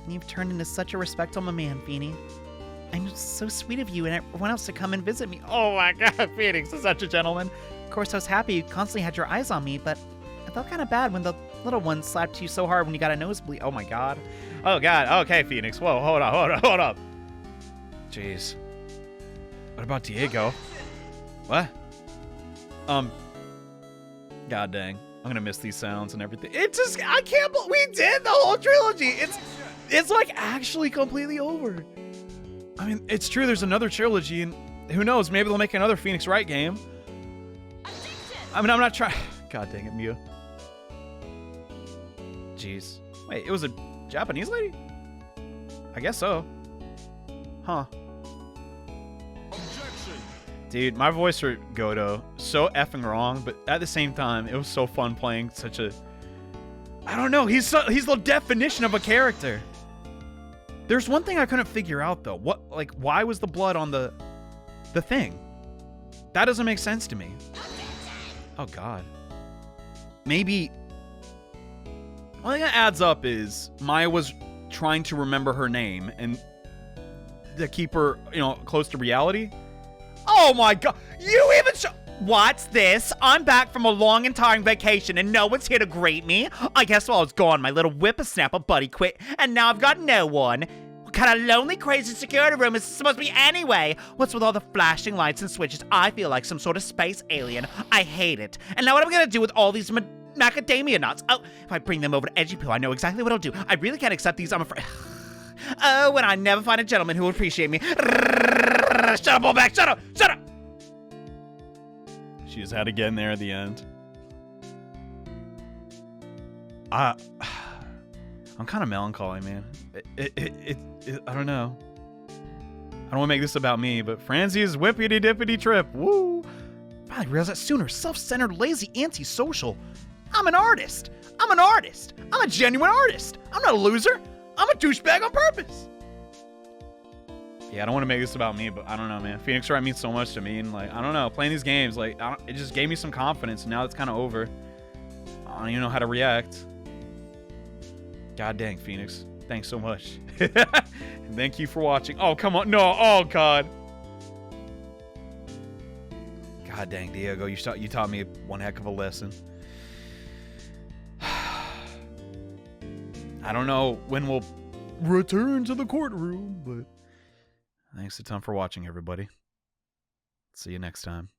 You've turned into such a respectable man, Feeny. I'm so sweet of you and everyone else to come and visit me. Oh my God, Phoenix is such a gentleman. Of course, I was happy you constantly had your eyes on me, but I felt kind of bad when the little one slapped you so hard when you got a nosebleed. Oh my God. Oh God. Okay, Phoenix. Whoa, hold up. Jeez. What about Diego? What? God dang. I'm gonna miss these sounds and everything. I can't believe we did the whole trilogy. It's like actually completely over. I mean, it's true there's another trilogy, and who knows, maybe they'll make another Phoenix Wright game. I mean, I'm not trying. God dang it, Mia. Jeez. Wait, it was a Japanese lady? I guess so. Huh. Dude, my voice for Godot, so effing wrong, but at the same time, it was so fun playing such a... I don't know, he's the definition of a character. There's one thing I couldn't figure out, though. Why was the blood on the thing? That doesn't make sense to me. Oh, God. Maybe... One thing that adds up is Maya was trying to remember her name and to keep her, close to reality. Oh my God, you even What's this? I'm back from a long and tiring vacation and no one's here to greet me. I guess while I was gone, my little whippersnapper buddy quit and now I've got no one. What kind of lonely, crazy security room is this supposed to be anyway? What's with all the flashing lights and switches? I feel like some sort of space alien. I hate it. And now what am I gonna do with all these macadamia nuts? Oh, if I bring them over to Edgy Poo, I know exactly what I'll do. I really can't accept these, I'm afraid. Oh, and I never find a gentleman who will appreciate me. Shut up, Bullback, shut up, shut up! She just had to get in there at the end. I'm kind of melancholy, man. I don't know. I don't want to make this about me, but Franzi's whippity-dippity trip. Woo! I realized that sooner. Self-centered, lazy, antisocial. I'm an artist. I'm a genuine artist. I'm not a loser. I'm a douchebag on purpose. Yeah, I don't want to make this about me, but I don't know, man. Phoenix Wright means so much to me, and I don't know, playing these games, it just gave me some confidence, and now it's kind of over. I don't even know how to react. God dang, Phoenix. Thanks so much. And thank you for watching. Oh, come on. No. Oh, God. God dang, Diego. You taught me one heck of a lesson. I don't know when we'll return to the courtroom, but thanks a ton for watching, everybody. See you next time.